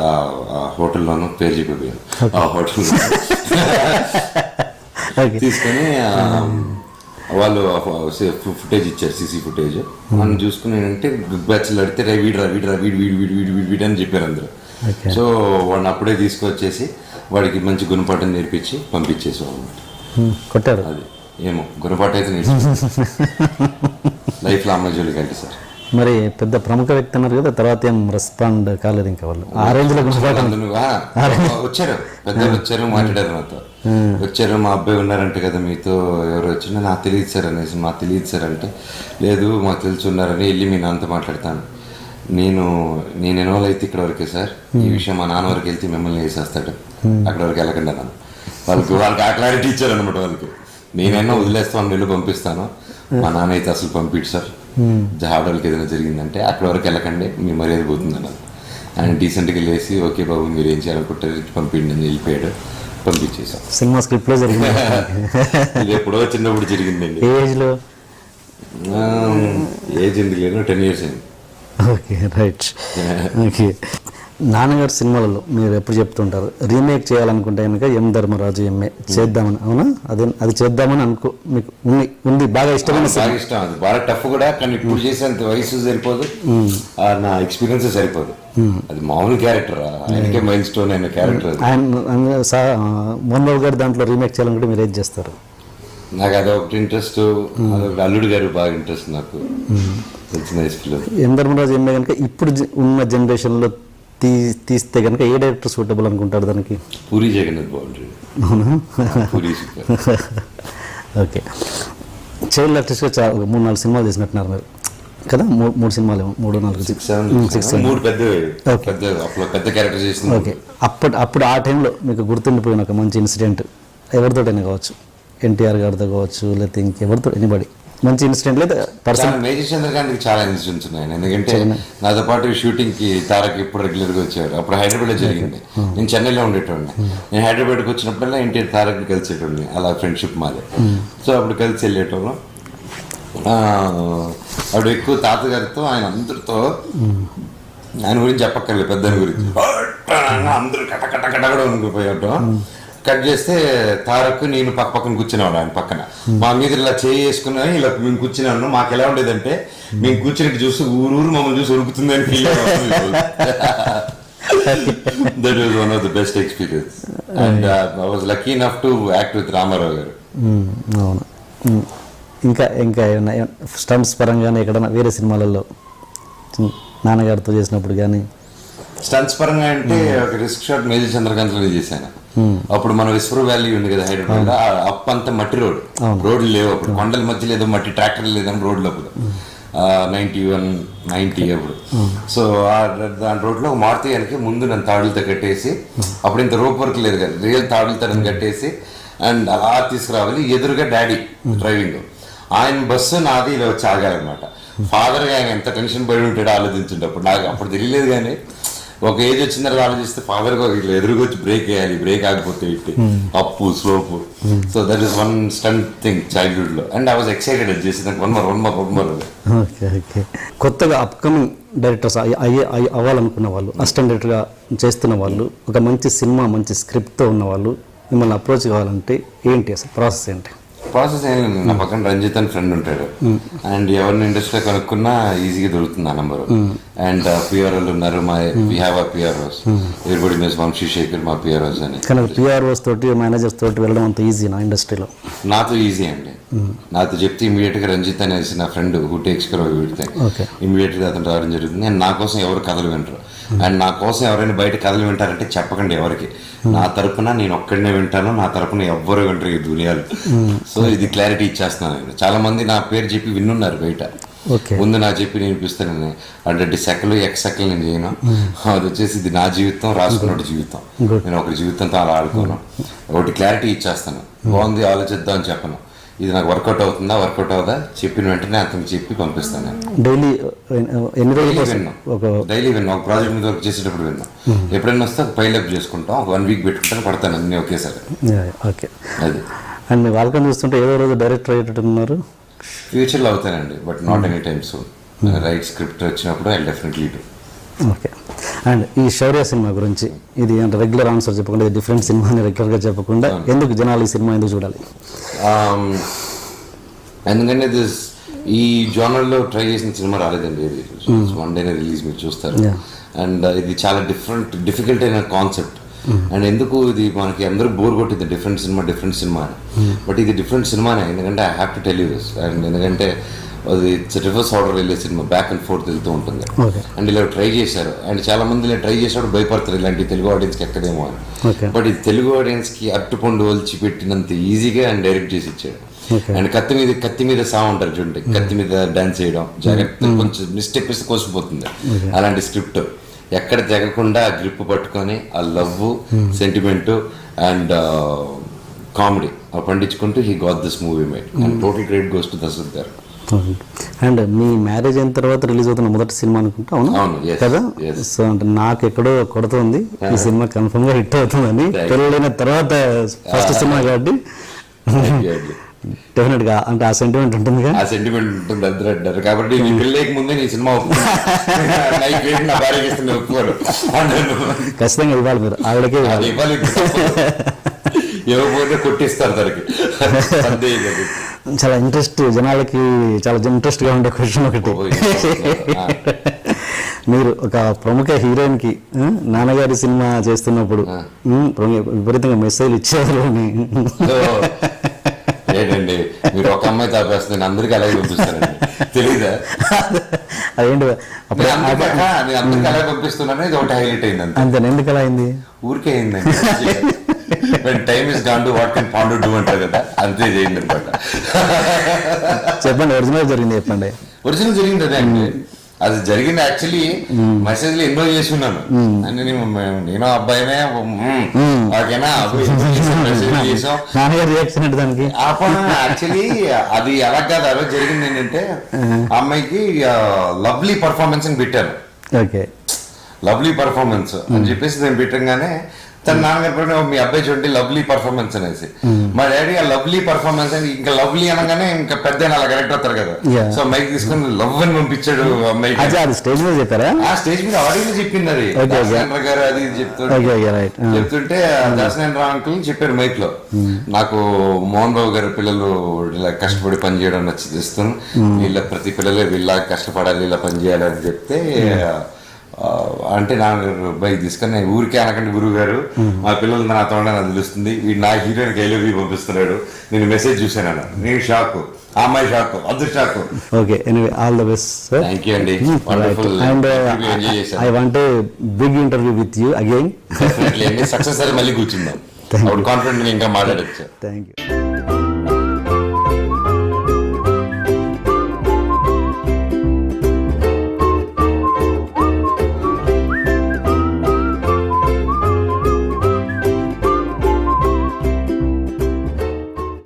Speaker 3: ఆ హోటల్లోనూ పేరు చెప్పిపోయాను. ఆ హోటల్ తీసుకొని వాళ్ళు ఫుటేజ్ ఇచ్చారు, సీసీ ఫుటేజ్. మనం చూసుకుని ఏంటంటే బిగ్ బ్యాచ్లు అడితే వీడు అని చెప్పారు అందరూ. సో వాడిని అప్పుడే తీసుకొచ్చేసి వాడికి మంచి గుణపాఠం నేర్పించి పంపించేసాం అన్నమాట.
Speaker 2: కొట్టారు
Speaker 3: అది ఏమో గుణపాఠం అయితే నేర్చుకుంటాం లైఫ్లో అమ్మాయి జోలికి అంటే సార్.
Speaker 2: మరి పెద్ద ప్రముఖ వ్యక్తి అన్నారు కదా, తర్వాత ఏం రెస్పాండ్ కాలేదు ఇంకా వాళ్ళు ఆ రేంజ్ లో
Speaker 3: వచ్చారు, పెద్దలు వచ్చారు, మాట్లాడారు నాతో. వచ్చారు, మా అబ్బాయి ఉన్నారంటే కదా మీతో, ఎవరు వచ్చినా నాకు తెలియదు సార్ అనేసి. మాకు తెలియదు సార్ అంటే లేదు మాకు తెలిసి ఉన్నారని వెళ్ళి మీ నాన్నతో మాట్లాడతాను. నేను ఇన్వాల్వ్ అయితే ఇక్కడ వరకే సార్, ఈ విషయం మా నాన్న వరకు వెళ్తే మిమ్మల్ని వేసేస్తాడు, అక్కడ వరకు వెళ్ళకుండా నన్ను వాళ్ళకి ఆ క్లారిటీ ఇచ్చారు అనమాట. వాళ్ళకి నేనైనా వదిలేస్తాను, వెళ్ళి పంపిస్తాను, మా నాన్న అయితే అసలు పంపిడు సార్, జాబ్ ఏదైనా జరిగిందంటే అక్కడ వరకు వెళ్ళకండి మీ మర్యాద పోతుంది అన్నారు. ఆయన డీసెంట్గా లేసి ఓకే బాబు మీరు ఏం చేయాలనుకుంటారు పంపిండి అని వెళ్ళిపోయాడు. పంపించేసాం.
Speaker 2: సినిమా స్క్రిప్ట్ లో జరిగింది,
Speaker 3: ఇది ఎప్పుడో చిన్నప్పుడు జరిగిందండి.
Speaker 2: ఏజ్లో
Speaker 3: ఏజ్ ఎందుకు లేదు, 10 years అయింది.
Speaker 2: Okay right. ఓకే, నాన్నగారు సినిమాలలో మీరు ఎప్పుడు చెప్తుంటారు రీమేక్ చేయాలనుకుంటే కనుక ఎం ధర్మరాజు ఎంఏ చేద్దామని, అవునా? అది చేద్దామని మీకు ఉంది, బాగా ఇష్టమైన,
Speaker 3: బాగా ఇష్టం. అది బాగా టఫ్ కూడా, కానీ ఇప్పుడు చేసేంత వయసు సరిపోదు, నా ఎక్స్పీరియన్స్ సరిపోదు. అది మామూలు క్యారెక్టర్, ఆయనకే మైల్ స్టోన్ అయిన క్యారెక్టర్.
Speaker 2: ఆయన మోహన్ బాబు గారు దాంట్లో రీమేక్ చేయాలనుకుంటే మీరు ఏం చేస్తారు?
Speaker 3: నాకు అదొకటి ఇంట్రెస్ట్, అదొకటి అల్లుడు గారు బాగా ఇంట్రెస్ట్ నాకు తెలిసిన వయసులో.
Speaker 2: ఎం ధర్మరాజు ఎంఏ కనుక ఇప్పుడు ఉన్న జనరేషన్లో తీస్తే కనుక ఏ డైరెక్టర్ సూటబుల్ అనుకుంటారు దానికి?
Speaker 3: పూరి జగన్నాథ్ బాగుంటుంది.
Speaker 2: అవునా?
Speaker 3: పూరి
Speaker 2: ఓకే, చైల్డ్ ఆర్టిస్ట్గా ఒక 3-4 సినిమాలు చేసినట్టున్నారు మీరు కదా? 3 సినిమాలు, 3-4
Speaker 3: మూడు పెద్ద క్యారెక్టర్ చేసింది.
Speaker 2: ఓకే, అప్పుడు ఆ టైంలో మీకు గుర్తుండిపోయిన ఒక మంచి ఇన్సిడెంట్ ఎవరితోటైనా కావచ్చు, ఎన్టీఆర్ గారితో కావచ్చు, లేకపోతే ఇంకెవరితో, ఎనీబడి మంచి ఇన్సిడెంట్ లేదా పర్సన్?
Speaker 3: మేజర్ చంద్రకాంత్కి చాలా ఇన్సిడెంట్స్ ఉన్నాయి. ఎందుకంటే నాతో పాటు షూటింగ్కి తారక్ ఇప్పుడు రెగ్యులర్గా వచ్చేవారు. అప్పుడు హైదరాబాద్లో జరిగింది, నేను చెన్నైలో ఉండేటోడిని. నేను హైదరాబాద్కి వచ్చినప్పుడల్లా ఎన్టీఆర్ తారక్ని కలిసేటోడిని, అలా ఫ్రెండ్షిప్ మాది. సో అప్పుడు కలిసి వెళ్ళేటోళ్ళం. అప్పుడు ఎక్కువ తాతగారితో ఆయన అందరితో, ఆయన గురించి చెప్పక్కర్లేదు, పెద్దని గురించి అందరూ కట్ట కూడా ఉండిపోయాటం. కట్ చేస్తే తారక్ నేను పక్కన కూర్చునేవాడు, ఆయన పక్కన మా మీద ఇలా చేసుకుని ఇలా మేము కూర్చున్నాను. మాకు ఎలా ఉండేదంటే మేము కూర్చున్నట్టు చూసి ఊరు మమ్మల్ని చూసి ఉరుకుతుందని feel that was one of the best experience. And I was lucky enough to act with Ramarao garu.
Speaker 2: అవును. ఇంకా ఏమన్నా స్టంట్స్ పరంగానే ఎక్కడన్నా వేరే సినిమాలలో నాన్నగారితో చేసినప్పుడు కానీ?
Speaker 3: స్టంట్స్ పరంగా అంటే ఒక రిస్క్ షాట్ మేజర్ చంద్రకాంత్లో చేశాను. అప్పుడు మన విశ్వ వ్యాలీ ఉంది కదా హైదరాబాద్, అప్ అంతా మట్టి రోడ్లు లేవు అప్పుడు, కొండల మధ్య లేదో మట్టి ట్రాక్టర్లు లేదని రోడ్లు అప్పుడు 91-90 అప్పుడు. సో దాని రోడ్లో మారుతీయానికి ముందు నన్ను తాడులతో కట్టేసి, అప్పుడు ఇంత రోప్ వర్క్ లేదు కదా, రియల్ తాడులతో కట్టేసి అండ్ అలా తీసుకురావాలి. ఎదురుగా డాడీ డ్రైవింగ్, ఆయన బస్సు నాది ఇలా వచ్చి ఆగాలన్నమాట. ఫాదర్గా ఆయన ఎంత టెన్షన్ పడి ఉంటాడో ఆలోచించుంటే అప్పుడు నాకు అప్పుడు తెలియలేదు. కానీ ఒక ఏజ్ వచ్చిన తర్వాత ఆలోచిస్తే ఫాదర్ ఇట్లా ఎదురుకొచ్చి బ్రేక్ వేయాలి, బ్రేక్ ఆగిపోతే ఇట్టి up slope. So that is one stunt thing childhood లో. అండ్ ఐ వాజ్ ఎక్సైటెడ్ అది చేసి వన్ మోర్.
Speaker 2: Okay okay. కొత్తగా అప్కమింగ్ డైరెక్టర్స్ అవ్వాలనుకున్న వాళ్ళు, అసిస్టెంట్ డైరెక్టర్గా చేస్తున్న వాళ్ళు, ఒక మంచి సినిమా మంచి స్క్రిప్ట్తో ఉన్న వాళ్ళు మిమ్మల్ని అప్రోచ్ కావాలంటే ఏంటి అసలు ప్రాసెస్ ఏంటి?
Speaker 3: ప్రాసెస్ ఏం లేదు, నా పక్కన రంజిత్ అని ఫ్రెండ్ ఉంటాడు. అండ్ ఎవరిని ఇండస్ట్రీలో కనుక్కున్నా ఈజీగా దొరుకుతుంది ఆ నెంబరు. అండ్ పిఆర్ఓలు ఉన్నారు, వీ హ్యావ్ ఆ పిఆర్ఓస్, ఎవ్రీబడి మీన్స్ వంశీశేఖర్ మా పిఆర్ఓస్ అని.
Speaker 2: కానీ పిఆర్ఓస్ తోటి మేనేజర్స్ తోటి వెళ్ళడం అంత ఈజీ నా ఇండస్ట్రీలో?
Speaker 3: నాతో ఈజీ అండి. నాతో చెప్తే ఇమీడియట్ గా రంజిత్ అనేసి నా friend who takes care of everything, immediate గా అతను రావడం జరుగుతుంది. అండ్ నా కోసం ఎవరు కథలు వింటారు, అండ్ నా కోసం ఎవరైనా బయట కథలు వింటారంటే చెప్పకండి ఎవరికి. నా తరపున నేను ఒక్కడనే వింటాను, నా తరపున ఎవ్వరు వింటారు ఈ దునియాలు. సో ఇది క్లారిటీ ఇచ్చేస్తున్నాను. చాలా మంది నా పేరు చెప్పి విన్నున్నారు బయట, ముందు నా చెప్పి నేను వినిపిస్తానని. అంటే సెకలు ఎక్సెకలు నేను చేయను. అది వచ్చేసి ఇది నా జీవితం, రాసుకున్న జీవితం. నేను ఒకరి జీవితంతో అలా ఆడుకోను. ఒకటి క్లారిటీ ఇచ్చేస్తాను, బాగుంది ఆలోచిద్దాం అని చెప్పను. ఇది నాకు వర్కౌట్ అవుతుందా వర్కౌట్ అవుదా చెప్పిన వెంటనే అతను చెప్పి పంపిస్తాను.
Speaker 2: డైలీ
Speaker 3: డైలీ విన్నా, ఒక ప్రాజెక్ట్ మీద వర్క్ చేసేటప్పుడు విన్నా. ఎప్పుడైనా వస్తే ఒక పైలప్ చేసుకుంటాం, ఒక 1 వీక్ పెట్టుకుంటాను, పడతాను అన్నీ ఒకేసారి.
Speaker 2: ఓకే.
Speaker 3: అది
Speaker 2: అండ్ మీ వాళ్ళకని చూస్తుంటే ఏదో రోజు డైరెక్టర్ అయ్యేటట్టున్నారు.
Speaker 3: ఫ్యూచర్లో అవుతానండి, but not any time soon. Right script వచ్చినప్పుడు I definitely do.
Speaker 2: Okay. And ఈ శౌర్య సినిమా గురించి, ఇది అంటే రెగ్యులర్ ఆన్సర్ చెప్పకుండా ఇది డిఫరెంట్ సినిమా అని రెగ్యులర్గా చెప్పకుండా ఎందుకు జనాలు ఈ సినిమా ఎందుకు చూడాలి?
Speaker 3: ఎందుకంటే ఈ జోనర్లో ట్రై చేసిన సినిమా రాలేదండి, ఇది వన్ డేనే రిలీజ్ మీరు చూస్తారు. అండ్ ఇది చాలా డిఫికల్ట్ అయిన కాన్సెప్ట్. అండ్ ఎందుకు ఇది మనకి అందరూ బోర్ కొట్టింది డిఫరెంట్ సినిమా అని. బట్ ఇది డిఫరెంట్ సినిమానే, ఎందుకంటే I have to tell you this. And ఎందుకంటే అది రివర్స్ ఆర్డర్ వెళ్ళే సినిమా, బ్యాక్ అండ్ ఫోర్త్ వెళ్తూ ఉంటుంది. అండ్ ఇలా ట్రై చేశారు, అండ్ చాలా మంది ఇలా ట్రై చేసినప్పుడు భయపడతారు ఇలాంటి తెలుగు ఆడియన్స్కి ఎక్కడేమో అని. బట్ ఇది తెలుగు ఆడియన్స్కి అట్టుపండు ఒలిచి పెట్టినంత ఈజీగా అండ్ డైరెక్ట్ చేసి ఇచ్చాడు. అండ్ కత్తి మీద సా ఉంటారు చూడండి, కత్తి మీద డాన్స్ చేయడం, జాగ్రత్త కొంచెం మిస్టేక్ ఇస్తే కోసిపోతుంది. అలాంటి స్క్రిప్ట్ ఎక్కడ తెగకుండా ఆ గ్రిప్ పట్టుకొని ఆ లవ్, సెంటిమెంట్ అండ్ కామెడీ పండించుకుంటూ he got this movie made. And total credit goes to Dasarath garu.
Speaker 2: And me marriage అయిన తర్వాత రిలీజ్ అవుతున్న మొదటి సినిమా అనుకుంటా, అవును కదా? సో అంటే నాకు ఎక్కడో కొడుతుంది ఈ సినిమా కన్ఫర్మ్ గా హిట్ అవుతుందని. పెళ్ళైన తర్వాత ఫస్ట్ సినిమా కాబట్టి డెఫినెట్ గా అంటే ఆ సెంటిమెంట్ ఉంటుంది,
Speaker 3: ఆ సెంటిమెంట్ ఉంటుంది అద్దరు. కాబట్టి నీ పెళ్ళేకి ముందే నీ సినిమా ఒప్పుకోరు,
Speaker 2: ఖచ్చితంగా ఇవ్వాలి మీరు ఆవిడకే
Speaker 3: ఇవ్వాలి. ఎవరిపోతే కొట్టిస్తారు దానికి.
Speaker 2: చాలా ఇంట్రెస్ట్, జనాలకి చాలా ఇంట్రెస్ట్ గా ఉండే క్వశ్చన్ ఒకటి. మీరు ఒక ప్రముఖ హీరోయిన్ కి నాన్నగారి సినిమా చేస్తున్నప్పుడు విపరీతంగా మెసేజ్ ఇచ్చేవారు అని.
Speaker 3: ఏంటండి మీరు ఒక అమ్మాయి తాపేస్తుంది, అందరికీ అలాగే పంపిస్తారండి, తెలీదా?
Speaker 2: అదేంటి
Speaker 3: నేను అందరికీ అలాగే పంపిస్తున్నాను, ఇది ఒకటి హైలైట్ అయింది అంతే.
Speaker 2: అంతే, ఎందుకు అలా అయింది?
Speaker 3: ఊరికే అయిందండి. Time is gone to what can Pandu do అంటారు కదా, అంతే చేయండి అనమాట.
Speaker 2: చెప్పండి, ఒరిజినల్ జరిగింది చెప్పండి.
Speaker 3: ఒరిజినల్ జరిగింది అదే అండి. అది జరిగింది యాక్చువల్లీ మెసేజ్లు ఎన్నో చేసి ఉన్నాను. అంటే నేను అబ్బాయినే ఓకేనా మెసేజ్ చేసాం. యాక్చువల్లీ అది ఎలా కాదు, ఆ రోజు జరిగింది ఏంటంటే అమ్మాయికి లవ్లీ పర్ఫార్మెన్స్ అని పెట్టాను.
Speaker 2: ఓకే,
Speaker 3: లవ్లీ పర్ఫార్మెన్స్ అని చెప్పేసి నేను పెట్టంగానే తన నాన్నగారు మీ అబ్బాయి చూడండి లవ్లీ పర్ఫార్మెన్స్ అనేసి, మా డాడీ ఆ లవ్లీ పర్ఫార్మెన్స్ అని ఇంకా లవ్లీ అనగానే ఇంకా పెద్ద అలా కరెక్ట్ అవుతారు కదా. సో మైక్ తీసుకుని లవ్ అని పంపించాడు అమ్మాయికి.
Speaker 2: స్టేజ్ మీద చెప్పారా?
Speaker 3: ఆ స్టేజ్ మీద ఆడియో చెప్పింది అది దాసనారాయణ గారు, అది చెప్తుంటే దాసనారాయణ అంకుల్ చెప్పారు మైక్ లో, నాకు మోహన్ బాబు గారి పిల్లలు ఇలా కష్టపడి పని చేయడం నచ్చిస్తాను, వీళ్ళ ప్రతి పిల్లలే వీళ్ళ కష్టపడాలి, ఇలా పని చేయాలి అని చెప్తే, అంటే నా బైక్ తీసుకొని నేను ఊరికే అనకండి గురువు గారు, మా పిల్లలు నాతో నాకు తెలుస్తుంది, వీడు నా హీరోయిన్కి ఐలవ్ పంపిస్తున్నాడు, నేను మెసేజ్ చూసాను అన్న. నేను షాక్, ఆ అమ్మాయి shock, other shock.
Speaker 2: Okay, anyway all the best sir.
Speaker 3: Thank you అండి, wonderful.
Speaker 2: And I want a big interview with you again.
Speaker 3: Success సరే మళ్ళీ కూర్చుందాం, అప్పుడు కాన్ఫిడెంట్ ఇంకా మాట్లాడచ్చు.
Speaker 2: Thank you.